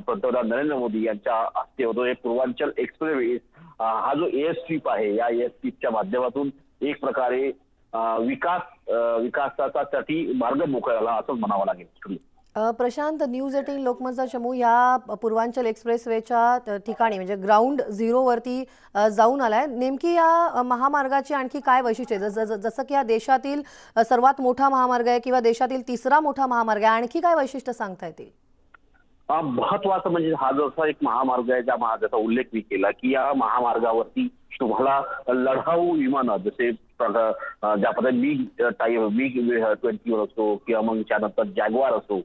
[SPEAKER 5] पंतप्रधान नरेंद्र मोदी यांच्या हस्ते होतो. हे पूर्वांचल एक्सप्रेसवे हा जो एअर स्ट्रीप आहे या एअर स्ट्रीपच्या माध्यमातून एक प्रकारे विकासासाठी मार्ग मोकळा झाला असंच म्हणावं लागेल.
[SPEAKER 6] प्रशांत, न्यूज 18 लोकमतचा चमू या पूर्वांचल एक्सप्रेसवेच्या ठिकाणी म्हणजे ग्राउंड झिरोवरती जाऊन आलाय. नेमकी या महामार्गाची आणखी काय वैशिष्ट्य आहे? जसं की हा देशातील सर्वात मोठा महामार्ग आहे किंवा देशातील तिसरा मोठा महामार्ग आहे, आणखी काय वैशिष्ट्य सांगता येतील?
[SPEAKER 5] महत्वाचं म्हणजे हा जसा एक महामार्ग आहे ज्याचा उल्लेख मी केला की या महामार्गावरती तुम्हाला लढाऊ विमानं जसे ज्या पद्धतीने MiG-21 असो किंवा मग त्यानंतर जॅग्वार असो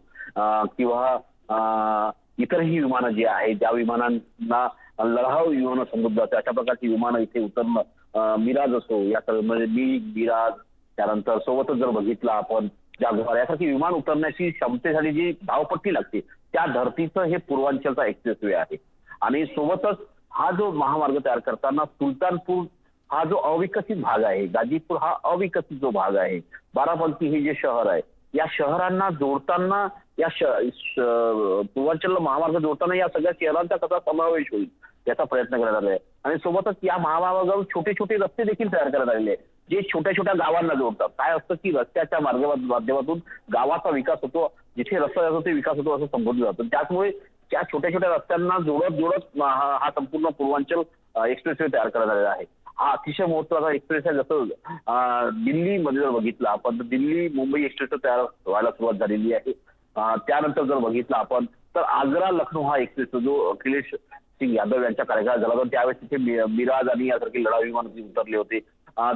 [SPEAKER 5] किंवा इतरही विमानं जी आहेत ज्या विमानांना लढाऊ विमानं समजलं जातं अशा प्रकारची विमानं इथे उतरणं, मिराज असो या म्हणजे मिराज, त्यानंतर सोबतच जर बघितलं आपण जॅग्वार यासारखी विमान उतरण्याची क्षमतेसाठी जी धावपट्टी लागते त्या धर्तीचं हे पूर्वांचलचा एक्सप्रेसवे आहे. आणि सोबतच हा जो महामार्ग तयार करताना सुलतानपूर हा जो अविकसित भाग आहे, गाजीपूर हा अविकसित जो भाग आहे, बाराबंकी हे जे शहर आहे या शहरांना जोडताना या पूर्वांचल महामार्ग जोडताना या सगळ्या शहरांचा कसा समावेश होईल याचा प्रयत्न करण्यात आला आहे. आणि सोबतच या महामार्गावर छोटे छोटे रस्ते देखील तयार करण्यात आलेले आहेत जे छोट्या छोट्या गावांना जोडतात. काय असतं की रस्त्याच्या माध्यमातून गावाचा विकास होतो, जिथे रस्ता जातो ते विकास होतो असं संबोधलं जातं. त्याचमुळे त्या छोट्या छोट्या रस्त्यांना जोडत हा संपूर्ण पूर्वांचल एक्सप्रेसवे तयार करण्यात आलेला आहे. हा अतिशय महत्वाचा एक्सप्रेस आहे. जसं दिल्लीमध्ये जर बघितलं आपण तर दिल्ली मुंबई एक्सप्रेस तयार व्हायला सुरुवात झालेली आहे. त्यानंतर जर बघितलं आपण तर आग्रा लखनौ हा एक्सप्रेस जो अखिलेश सिंग यादव यांच्या कार्यकाळात झाला होता त्यावेळेस तिथे मिराज आणि यासारखी लढाऊ विमान उतरले होते.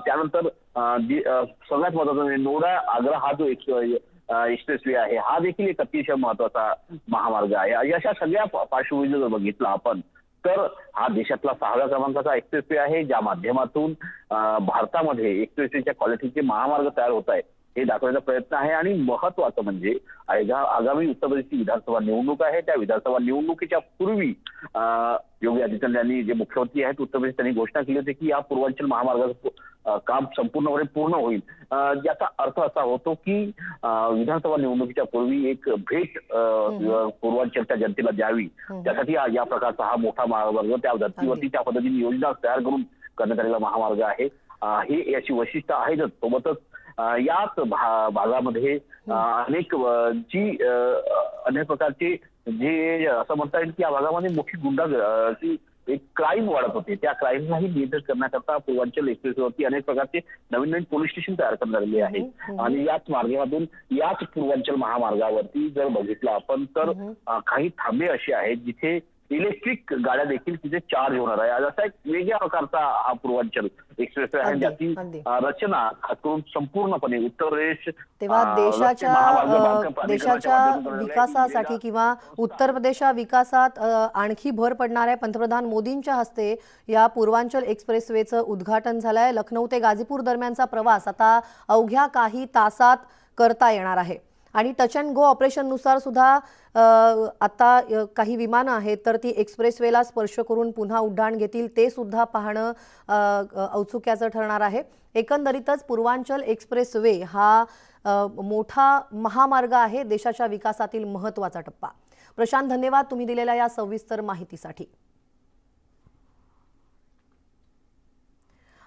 [SPEAKER 5] त्यानंतर सगळ्यात महत्वाचा म्हणजे नोएडा आग्रा हा जो एक्सप्रेसवे आहे हा देखील एक अतिशय महत्वाचा महामार्ग आहे. अशा सगळ्या पार्श्वभूमीवर जर बघितलं आपण तर हा देशातला 6व्या क्रमांकाचा एक्सप्रेसवे आहे ज्या माध्यमातून भारतामध्ये एक्सप्रेसवेच्या क्वालिटीचे महामार्ग तयार होत आहे हे दाखवण्याचा प्रयत्न आहे. आणि महत्वाचं म्हणजे आगामी उत्तर प्रदेशची विधानसभा निवडणूक आहे. त्या विधानसभा निवडणुकीच्या पूर्वी योगी आदित्यनाथ यांनी जे मुख्यमंत्री आहेत उत्तर प्रदेश त्यांनी घोषणा केली होती की या पूर्वांचल महामार्गाचं काम संपूर्णपणे पूर्ण होईल. याचा अर्थ असा होतो की विधानसभा निवडणुकीच्या पूर्वी एक भेट पूर्वांचलच्या जनतेला द्यावी त्यासाठी या प्रकारचा हा मोठा महामार्ग त्या धर्तीवरती त्या पद्धतीने योजना तयार करून करण्यात आलेला महामार्ग आहे. हे याची वैशिष्ट्य आहेच. सोबतच याच भागामध्ये अनेक प्रकारचे जे असं म्हणता येईल की या भागामध्ये मोठी गुंडाची एक क्राईम वाढत होते त्या क्राईमलाही नियंत्रित करण्याकरता पूर्वांचल एक्सप्रेसवरती अनेक प्रकारचे नवीन पोलीस स्टेशन तयार करण्यात आलेले आहेत. आणि याच मार्गातून याच पूर्वांचल महामार्गावरती जर बघितलं आपण तर काही थांबे असे आहेत जिथे इलेक्ट्रिक गाड्या देखील तिथे चार्ज होणार आहे. असा एक वेगळ्या प्रकारचा हा पूर्वांचल एक्सप्रेसवे आहे ज्याची रचना खास करून संपूर्णपणे उत्तर प्रदेश
[SPEAKER 6] तेव्हा देशाच्या विकासासाठी किंवा उत्तर प्रदेशच्या विकासात आणखी भर पडणार आहे. पंतप्रधान मोदींच्या हस्ते या पूर्वांचल एक्सप्रेसवेचं उद्घाटन झालंय. लखनौ ते गाझीपूर दरम्यानचा प्रवास आता अवघ्या काही तासात करता येणार आहे. आणि टच अँड गो ऑपरेशननुसार सुद्धा आता काही विमानं आहेत तर ती एक्सप्रेसवेला स्पर्श करून पुन्हा उड्डाण घेतील ते सुद्धा पाहणं औत्सुक्याचं ठरणार आहे. एकंदरीतच पूर्वांचल एक्सप्रेसवे हा मोठा महामार्ग आहे, देशाच्या विकासातील महत्त्वाचा टप्पा. प्रशांत, धन्यवाद तुम्ही दिलेल्या या सविस्तर माहितीसाठी.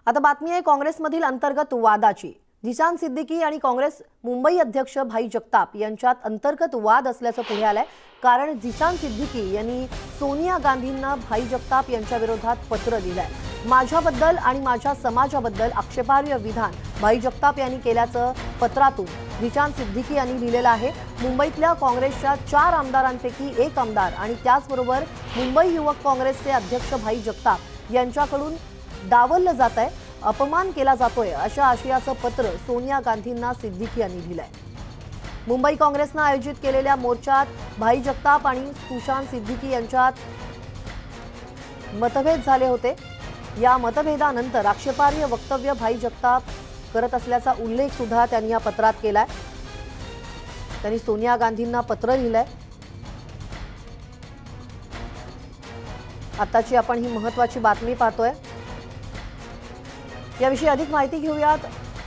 [SPEAKER 6] आता बातमी आहे काँग्रेसमधील अंतर्गत वादाची. झिशान सिद्दीकी आणि काँग्रेस मुंबई अध्यक्ष भाई जगताप यांच्यात अंतर्गत वाद असल्याचं पुढे आलंय. कारण झिशान सिद्दीकी यांनी सोनिया गांधींना भाई जगताप यांच्या विरोधात पत्र लिहिलंय. माझ्याबद्दल आणि माझ्या समाजाबद्दल आक्षेपार्ह विधान भाई जगताप यांनी केल्याचं पत्रातून झिशान सिद्दीकी यांनी लिहिलेलं आहे. मुंबईतल्या काँग्रेसच्या 4 आमदारांपैकी एक आमदार आणि त्याचबरोबर मुंबई युवक काँग्रेसचे अध्यक्ष भाई जगताप यांच्याकडून डावललं जात आहे, अपमान केला जातोय अशा आशयाचं पत्र सोनिया गांधींना सिद्दीकी यांनी लिहिलंय. मुंबई काँग्रेसनं आयोजित केलेल्या मोर्चात भाई जगताप आणि सुशांत सिद्दीकी यांच्यात मतभेद झाले होते. या मतभेदानंतर आक्षेपार्ह वक्तव्य भाई जगताप करत असल्याचा उल्लेख सुद्धा त्यांनी या पत्रात केलाय. त्यांनी सोनिया गांधींना पत्र लिहिलंय. आताची आपण ही महत्त्वाची बातमी पाहतोय. याविषयी अधिक माहिती घेऊयात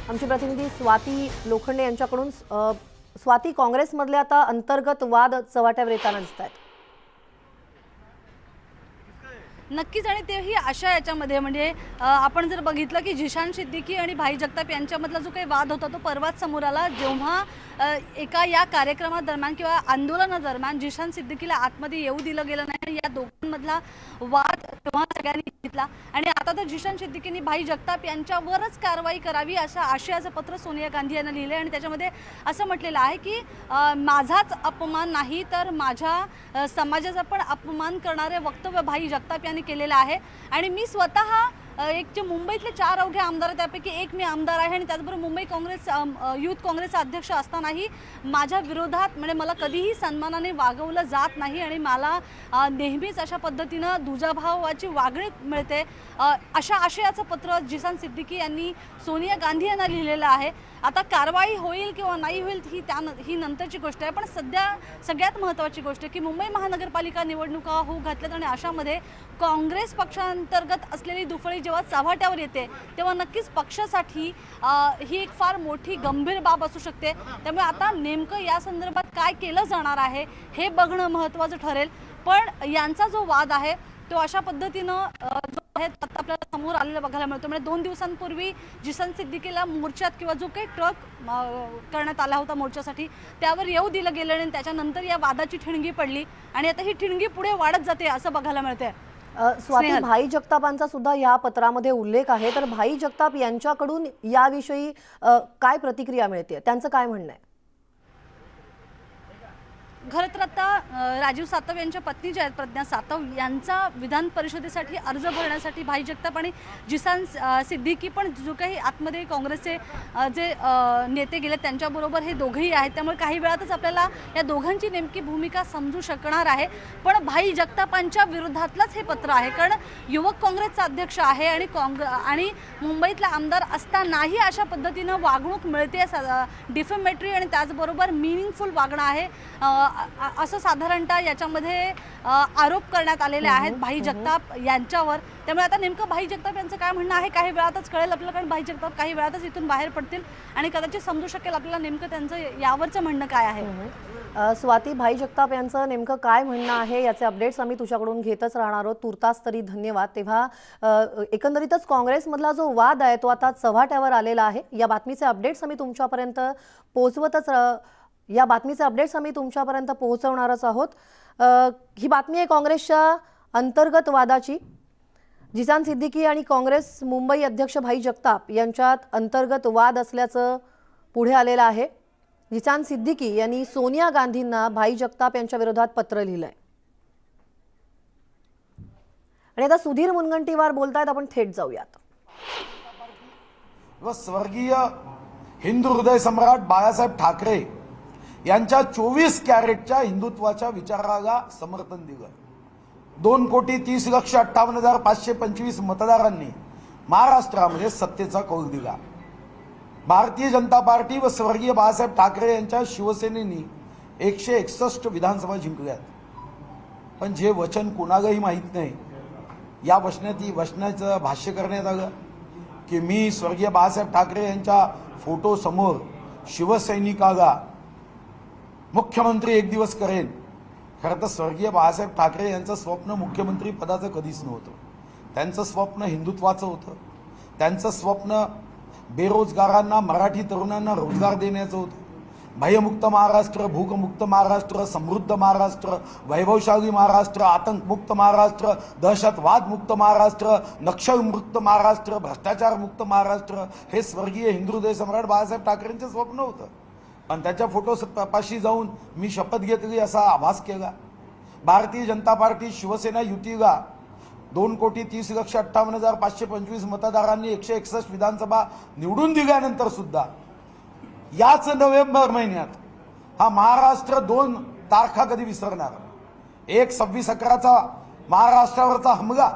[SPEAKER 6] आमची प्रतिनिधी स्वाती लोखंडे यांच्याकडून. स्वाती, काँग्रेसमधले आता अंतर्गत वाद चव्हाट्यावर येताना दिसत आहेत.
[SPEAKER 3] नक्कीच, आणि तेही अशा याच्यामध्ये म्हणजे आपण जर बघितलं की जिशान सिद्दीकी आणि भाई जगताप यांच्यामधला जो काही वाद होता तो परवाच समोर आला, जेव्हा एका या कार्यक्रमादरम्यान किंवा आंदोलनादरम्यान जिशान सिद्दीकीला आतमध्ये येऊ दिलं गेलं नाही. या दोघांमधला वाद तेव्हा सगळ्यांनी घेतला आणि आता तर जिशान सिद्दीकींनी भाई जगताप यांच्यावरच कारवाई करावी अशा आशयाचं पत्र सोनिया गांधी यांना लिहिलं आणि त्याच्यामध्ये असं म्हटलेलं आहे की माझाच अपमान नाही तर माझ्या समाजाचा पण अपमान करणारे वक्तव्य भाई जगताप यांनी केलेलं आहे. आणि मी स्वतः एक जे मुंबईतले 4 अवघे आमदार त्यापैकी एक मी आमदार आहे आणि त्याचबरोबर मुंबई काँग्रेस युथ काँग्रेसचा अध्यक्ष असतानाही माझ्या विरोधात म्हणजे मला कधीही सन्मानाने वागवलं जात नाही आणि मला नेहमीच अशा पद्धतीनं दुजाभावाची वागणूक मिळते. अशा आशयाचं पत्र जिशान सिद्दीकी यांनी सोनिया गांधी यांना लिहिलेलं आहे. आता कारवाई होईल किंवा नाही होईल ही नंतरची गोष्ट आहे, पण सध्या सगळ्यात महत्त्वाची गोष्ट की मुंबई महानगरपालिका निवडणुका होऊ घातल्यात आणि अशामध्ये काँग्रेस पक्षांतर्गत असलेली दुफळी जेव्हा चव्हाट्यावर येते तेव्हा नक्कीच पक्षासाठी ही एक फार मोठी गंभीर बाब असू शकते. त्यामुळे आता नेमकं या संदर्भात काय केलं जाणार आहे हे बघणं महत्त्वाचं ठरेल. पण यांचा जो वाद आहे तो अशा पद्धतीनं जो आहे आता आपल्याला समोर आलेला बघायला मिळतो. म्हणजे 2 दिवसांपूर्वी जिशान सिद्दीकीला मोर्चात किंवा जो काही ट्रक करण्यात आला होता मोर्चासाठी त्यावर येऊ दिलं गेलं आणि त्याच्यानंतर या वादाची ठिणगी पडली आणि आता ही ठिणगी पुढे वाढत जाते असं बघायला मिळतंय.
[SPEAKER 6] स्वाती, भाई जगतापांचा सुद्धा या पत्रामध्ये उल्लेख आहे, तर भाई जगताप यांच्याकडून याविषयी काय प्रतिक्रिया मिळते, त्यांचं काय म्हणणं आहे?
[SPEAKER 3] खरं तर आता राजीव सातव यांच्या पत्नी ज्या आहेत प्रज्ञा सातव यांचा विधान परिषदेसाठी अर्ज भरण्यासाठी भाई जगताप आणि जिशान सिद्दीकी पण जो काही आतमध्ये काँग्रेसचे जे नेते गेले त्यांच्याबरोबर हे दोघेही आहेत. त्यामुळे काही वेळातच आपल्याला या दोघांची नेमकी भूमिका समजू शकणार आहे. पण भाई जगतापांच्या विरोधातलंच हे पत्र आहे, कारण युवक काँग्रेसचा अध्यक्ष आहे आणि मुंबईतला आमदार असतानाही अशा पद्धतीनं वागणूक मिळते, डिफेमेटरी आणि त्याचबरोबर मिनिंगफुल वागणं आहे असं साधारणतः याच्यामध्ये आरोप करण्यात आलेले आहेत भाई जगताप यांच्यावर. त्यामुळे आता नेमकं भाई जगताप यांचं काय म्हणणं आहे काही वेळातच कळेल आपल्याला, कारण भाई जगताप काही वेळातच इथून बाहेर पडतील आणि कदाचित समजू शकेल आपल्याला नेमकं त्यांचं यावरचं म्हणणं काय आहे.
[SPEAKER 6] स्वाती, भाई जगताप यांचं नेमकं काय म्हणणं आहे याचे अपडेट्स आम्ही तुझ्याकडून घेतच राहणार आहोत. तुर्तास तरी धन्यवाद. तेव्हा एकंदरीतच काँग्रेसमधला जो वाद आहे तो आता चव्हाट्यावर आलेला आहे. या बातमीचे अपडेट्स आम्ही तुमच्यापर्यंत पोहोचवणारच आहोत. ही बातमी आहे काँग्रेसच्या अंतर्गत वादाची. जिशान सिद्दीकी आणि काँग्रेस मुंबई अध्यक्ष भाई जगताप यांच्यात अंतर्गत वाद असल्याचं पुढे आलेलं आहे. जिशान सिद्दीकी यांनी सोनिया गांधींना भाई जगताप यांच्या विरोधात पत्र लिहिलंय आणि आता सुधीर मुनगंटीवार बोलतायत. आपण थेट जाऊयात.
[SPEAKER 7] स्वर्गीय हिंदू हृदय सम्राट बाळासाहेब ठाकरे यांच्या 24 कॅरेटच्या हिंदुत्वाच्या विचाराला समर्थन दिलं. 2,30,58,525 मतदारांनी महाराष्ट्रामध्ये सत्तेचा कौल दिला. भारतीय जनता पार्टी व स्वर्गीय बाळासाहेब ठाकरे यांच्या शिवसेनेनी 161 विधानसभा जिंकल्यात. पण जे वचन कोणालाही माहीत नाही, या वचनाचं भाष्य करण्यात आलं की मी स्वर्गीय बाळासाहेब ठाकरे यांच्या फोटो समोर शिवसैनिकाला मुख्यमंत्री एक दिवस करेन. खरं तर स्वर्गीय बाळासाहेब ठाकरे यांचं स्वप्न मुख्यमंत्री पदाचं कधीच नव्हतं. त्यांचं स्वप्न हिंदुत्वाचं होतं. त्यांचं स्वप्न बेरोजगारांना, मराठी तरुणांना रोजगार देण्याचं होतं. भयमुक्त महाराष्ट्र, भूकमुक्त महाराष्ट्र, समृद्ध महाराष्ट्र, वैभवशाली महाराष्ट्र, आतंकमुक्त महाराष्ट्र, दहशतवाद मुक्त महाराष्ट्र, नक्षलमुक्त महाराष्ट्र, भ्रष्टाचार मुक्त महाराष्ट्र हे स्वर्गीय हिंदू हृदय सम्राट बाळासाहेब ठाकरेंचं स्वप्न होतं. पण त्याच्या फोटो पाशी जाऊन मी शपथ घेतली असा आभास केला. भारतीय जनता पार्टी शिवसेना युतीला 2,30,58,525 मतदारांनी 161 विधानसभा निवडून दिल्यानंतर सुद्धा याच नोव्हेंबर महिन्यात हा महाराष्ट्र 2 तारखा कधी विसरणार. 1/26/11चा महाराष्ट्रावरचा हमला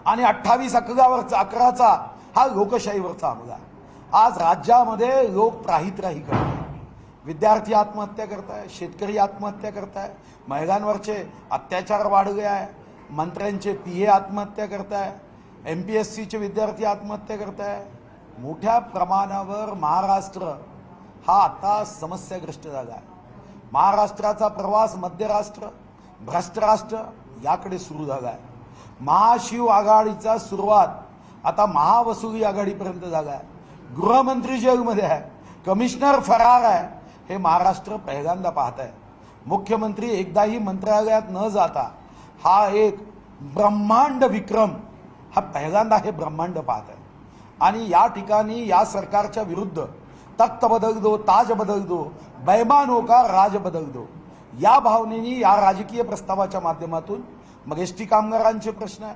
[SPEAKER 7] आणि 28/11चा हा लोकशाहीवरचा हमला. आज राज्यामध्ये लोक त्राही करतात. विद्यार्थी आत्महत्या करताय, शेतकरी आत्महत्या करताय, महिलांवरचे अत्याचार वाढले आहे, मंत्र्यांचे PA आत्महत्या करताय, MPSCचे विद्यार्थी आत्महत्या करताय. मोठ्या प्रमाणावर महाराष्ट्र हा आता समस्याग्रस्त झाला आहे. महाराष्ट्राचा प्रवास मध्यराष्ट्र, भ्रष्ट राष्ट्र याकडे सुरू झाला आहे. महाशिव आघाडीचा सुरुवात आता महावसुली आघाडीपर्यंत झाला आहे. गृहमंत्री जेलमध्ये आहे, कमिशनर फरार आहे. हे महाराष्ट्र पहिल्यांदा पाहत आहे. मुख्यमंत्री एकदाही मंत्रालयात न जाता हा एक ब्रह्मांड विक्रम, हा पहिल्यांदा हे ब्रह्मांड पाहत आहे. आणि या ठिकाणी या सरकारच्या विरुद्ध तख्त बदल दो, ताज बदल दो, बैमानों का राज बदल दो, या भावनेने या राजकीय प्रस्तावाच्या माध्यमातून मग एसटी कामगारांचे प्रश्न आहे,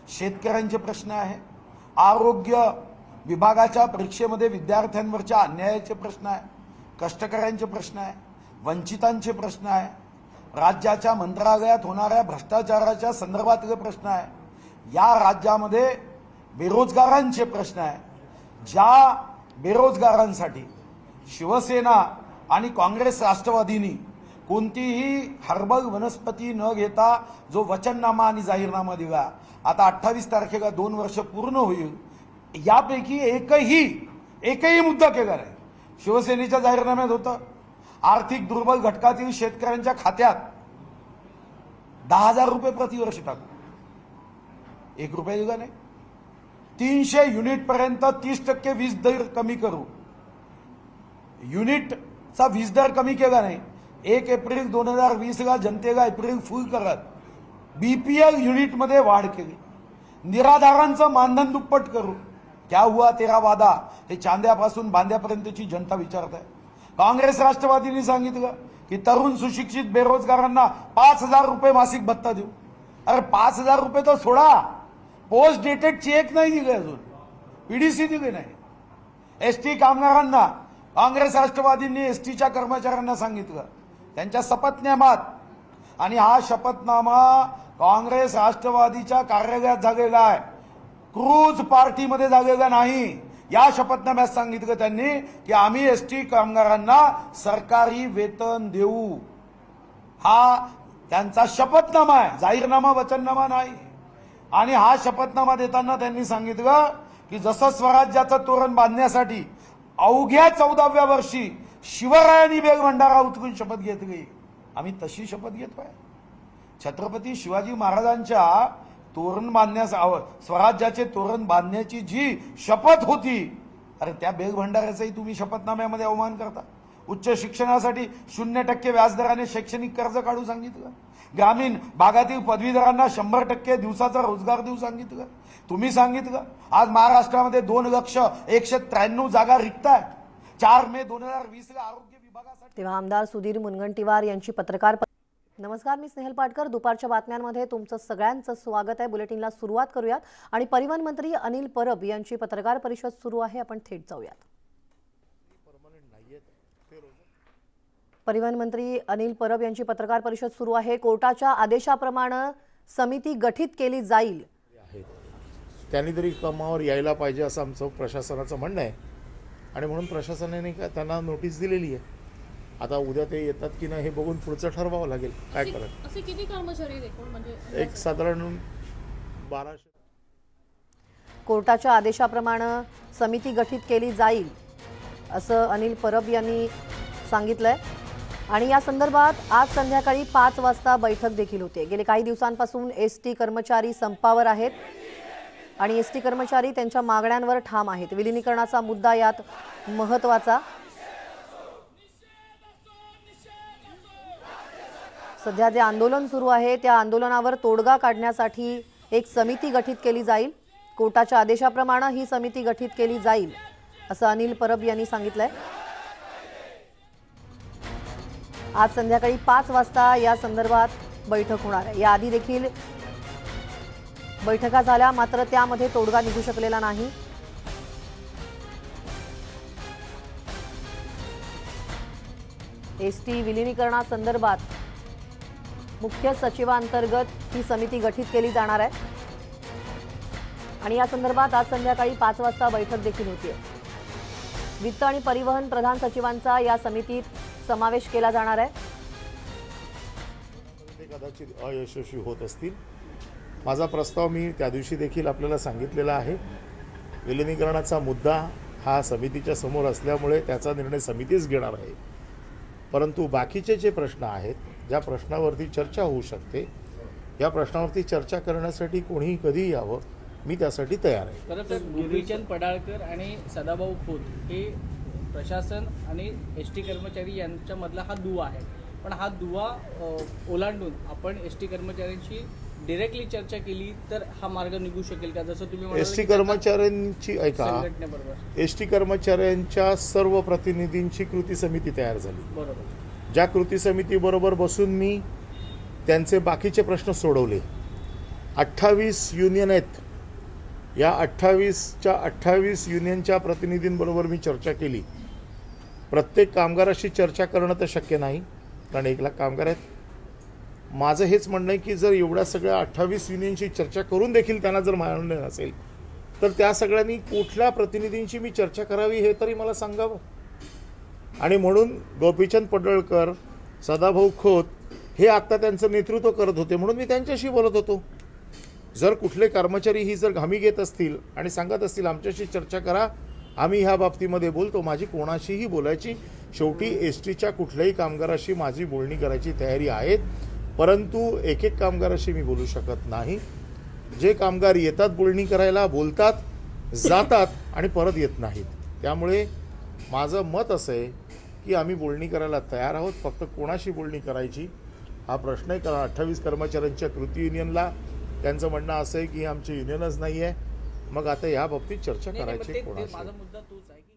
[SPEAKER 7] शेतकऱ्यांचे प्रश्न आहे, आरोग्य विभागाच्या परीक्षेमध्ये विद्यार्थ्यांवरच्या अन्यायाचे प्रश्न आहे, कष्टकऱ्यांचे प्रश्न आहे, वंचितांचे प्रश्न आहे, राज्याच्या मंत्रालयात होणाऱ्या भ्रष्टाचाराच्या संदर्भातले प्रश्न आहे, या राज्यामध्ये बेरोजगारांचे प्रश्न आहे. ज्या बेरोजगारांसाठी शिवसेना आणि काँग्रेस राष्ट्रवादीनी कोणतीही हर्बल वनस्पती न घेता जो वचननामा आणि जाहीरनामा दिला, आता 28 तारखेला 2 वर्ष पूर्ण होईल, यापैकी एकही मुद्दा केला नाही. शिवसेनेच्या जाहीरनाम्यात होतं आर्थिक दुर्बल घटकातील शेतकऱ्यांच्या खात्यात 10,000 रुपये प्रतिवर्ष टाकू, 1 रुपया दिला नाही. 300 युनिट पर्यंत 30% वीज दर कमी करू, युनिटचा वीज दर कमी केला नाही. 1 एप्रिल 2020 ला जनतेला एप्रिल फुल करत बीपीएल युनिटमध्ये वाढ केली. निराधारांचं मानधन दुप्पट करू. क्या हुआ तेरा वादा, हे चांद्यापासून बांद्यापर्यंतची जनता विचारत आहे. काँग्रेस राष्ट्रवादीने सांगितलं की तरुण सुशिक्षित बेरोजगारांना 5,000 रुपये मासिक भत्ता देऊ. अरे 5,000 रुपये तर सोडा, पोस्ट डेटेड चेक नाही दिले अजून, पीडीसी दिले नाही. एसटी कामगारांना काँग्रेस राष्ट्रवादींनी एसटीच्या कर्मचाऱ्यांना सांगितलं त्यांच्या शपथनाम्यात, आणि हा शपथनामा काँग्रेस राष्ट्रवादीच्या कार्यालयात झालेला आहे, क्रूज पार्टीमध्ये झालेला नाही. या शपथनाम्यात सांगितलं त्यांनी की आम्ही एसटी कामगारांना सरकारी वेतन देऊ. हा त्यांचा शपथनामा आहे, जाहीरनामा वचननामा नाही. आणि हा शपथनामा देताना त्यांनी सांगितलं की जसं स्वराज्याचं तोरण बांधण्यासाठी अवघ्या 14व्या वर्षी शिवरायांनी बेलभंडारा उचलून शपथ घेतली, आम्ही तशी शपथ घेतोय. छत्रपती शिवाजी महाराजांच्या तोरण स्वराज्याचे तोरण बांधण्याची जी शपथ होती, अरे त्या बेलभंडाऱ्याचाही तुम्ही शपथनाम्यामध्ये अवमान करता. उच्च शिक्षणासाठी 0% व्याजदराने शैक्षणिक कर्ज काढू सांगितलं. ग्रामीण भागातील पदवीधरांना 100% दिवसाचा रोजगार देऊ सांगितलं. तुम्ही सांगितलं आज महाराष्ट्रामध्ये 2,193,000 जागा रिक्त आहेत. 4 मे 2020 ला आरोग्य विभागासाठी.
[SPEAKER 6] तेव्हा आमदार सुधीर मुनगंटीवार यांची पत्रकार. नमस्कार, मी स्नेहल पाटकर. दुपारच्या बातम्यांमध्ये तुमचं सगळ्यांचं स्वागत आहे. बुलेटिनला सुरुवात करूयात आणि परिवहन मंत्री अनिल परब यांची पत्रकार परिषद सुरू आहे. आपण थेट जाऊयात. परिवहन मंत्री अनिल परब यांची पत्रकार परिषद सुरू आहे. कोर्टाच्या आदेशाप्रमाणे समिती गठीत केली जाईल.
[SPEAKER 8] त्यांनी तरी कामावर यायला पाहिजे असं आमचं प्रशासनाचं म्हणणं आहे आणि म्हणून प्रशासनाने त्यांना नोटीस दिलेली आहे. आता उद्या ते येतात की नाही हे बघून पुढचं ठरवावं लागेल काय करायचं.
[SPEAKER 9] असे किती कर्मचारी एकूण म्हणजे
[SPEAKER 8] एक साधारण 1200.
[SPEAKER 6] कोर्टाच्या आदेशाप्रमाणे समिती गठीत केली जाईल असं अनिल परब यांनी सांगितलंय. आणि या संदर्भात आज संध्याकाळी 5 वाजता बैठक देखील होते. गेले काही दिवसांपासून एसटी कर्मचारी संपावर आहेत आणि एसटी कर्मचारी त्यांच्या मागण्यांवर ठाम आहेत. विलिनीकरणाचा मुद्दा यात महत्त्वाचा. सध्या जे आंदोलन सुरू आहे त्या आंदोलनावर तोडगा काढण्यासाठी एक समिती गठीत केली जाईल. कोर्टाच्या आदेशाप्रमाणे ही समिती गठीत केली जाईल असं अनिल परब यांनी सांगितलंय. आज संध्याकाळी 5 वाजता या संदर्भात बैठक होणार आहे. याआधी देखील बैठका झाल्या, मात्र त्यामध्ये तोडगा निघू शकलेला नाही. एसटी विलिनीकरणासंदर्भात मुख्य सचिवांतर्गत ही समिती गठीत केली जाणार आहे आणि या संदर्भात आज संध्याकाळी 5 वाजता बैठक देखील होती. वित्त आणि परिवहन प्रधान सचिवांचा या समितीत समावेश केला जाणार आहे.
[SPEAKER 8] ते कदाचित अयशस्वी होत असतील. माझा प्रस्ताव मी त्या दिवशी देखील आपल्याला सांगितलेला आहे. विलिनीकरणाचा मुद्दा हा समितीच्या समोर असल्यामुळे त्याचा निर्णय समितीच घेणार आहे. परंतु बाकीचे जे प्रश्न आहेत, ज्या प्रश्नावरती चर्चा होऊ शकते या प्रश्नावरती चर्चा करण्यासाठी कोणीही कधीही यावं, मी त्यासाठी तयार आहे.
[SPEAKER 10] खरं तर गोपीचंद पडाळकर आणि सदाभाऊ खोत हे प्रशासन आणि एस टी कर्मचारी यांच्यामधला हा दुवा आहे. पण हा दुवा ओलांडून आपण एस टी कर्मचाऱ्यांशी डिरेक्टली चर्चा केली तर हा मार्ग निघू शकेल का? जसं तुम्ही म्हणाले
[SPEAKER 8] एस टी
[SPEAKER 10] की त्यांना
[SPEAKER 8] कर्मचाऱ्यांची ऐका,
[SPEAKER 10] संघटनेबरोबर
[SPEAKER 8] एस टी कर्मचाऱ्यांच्या सर्व प्रतिनिधींची कृती समिती तयार झाली.
[SPEAKER 10] बरोबर.
[SPEAKER 8] ज्या कृती समितीबरोबर बसून मी त्यांचे बाकीचे प्रश्न सोडवले. 28 युनियन आहेत. या 28 युनियनच्या प्रतिनिधींबरोबर मी चर्चा केली. प्रत्येक कामगाराशी चर्चा करणं तर शक्य नाही, कारण 1 लाख कामगार आहेत. माझं हेच म्हणणं आहे की जर एवढ्या सगळ्या 28 युनियनशी चर्चा करून देखील त्यांना जर मान्य नसेल तर त्या सगळ्यांनी कुठल्या प्रतिनिधींशी मी चर्चा करावी हे तरी मला सांगावं. आणि म्हणून गोपीचंद पडळकर, सदाभाऊ खोत हे आत्ता त्यांचं नेतृत्व करत होते म्हणून मी त्यांच्याशी बोलत होतो. जर कुठले कर्मचारी ही जर हमी घेत असतील आणि सांगत असतील आमच्याशी चर्चा करा, आम्ही ह्या बाबतीमध्ये बोलतो, माझी कोणाशीही बोलायची, शेवटी एस टीच्या कुठल्याही कामगाराशी माझी बोलणी करायची तयारी आहे. परंतु एक कामगाराशी मी बोलू शकत नाही. जे कामगार येतात बोलणी करायला, बोलतात, जातात आणि परत येत नाहीत. त्यामुळे माझं मत असं आहे की आम्ही बोलणी करायला तयार आहोत. फक्त कोणाशी बोलणी करायची हा प्रश्न आहे. कारण 28 कर्मचाऱ्यांच्या कृती युनियनला त्यांचं म्हणणं असं आहे की आमची युनियनच नाही आहे. मग आता या बाबतीत चर्चा
[SPEAKER 10] नाही,
[SPEAKER 8] करायची
[SPEAKER 10] मग
[SPEAKER 8] कोणाशी?
[SPEAKER 10] माझा मुद्दा तोच आहे की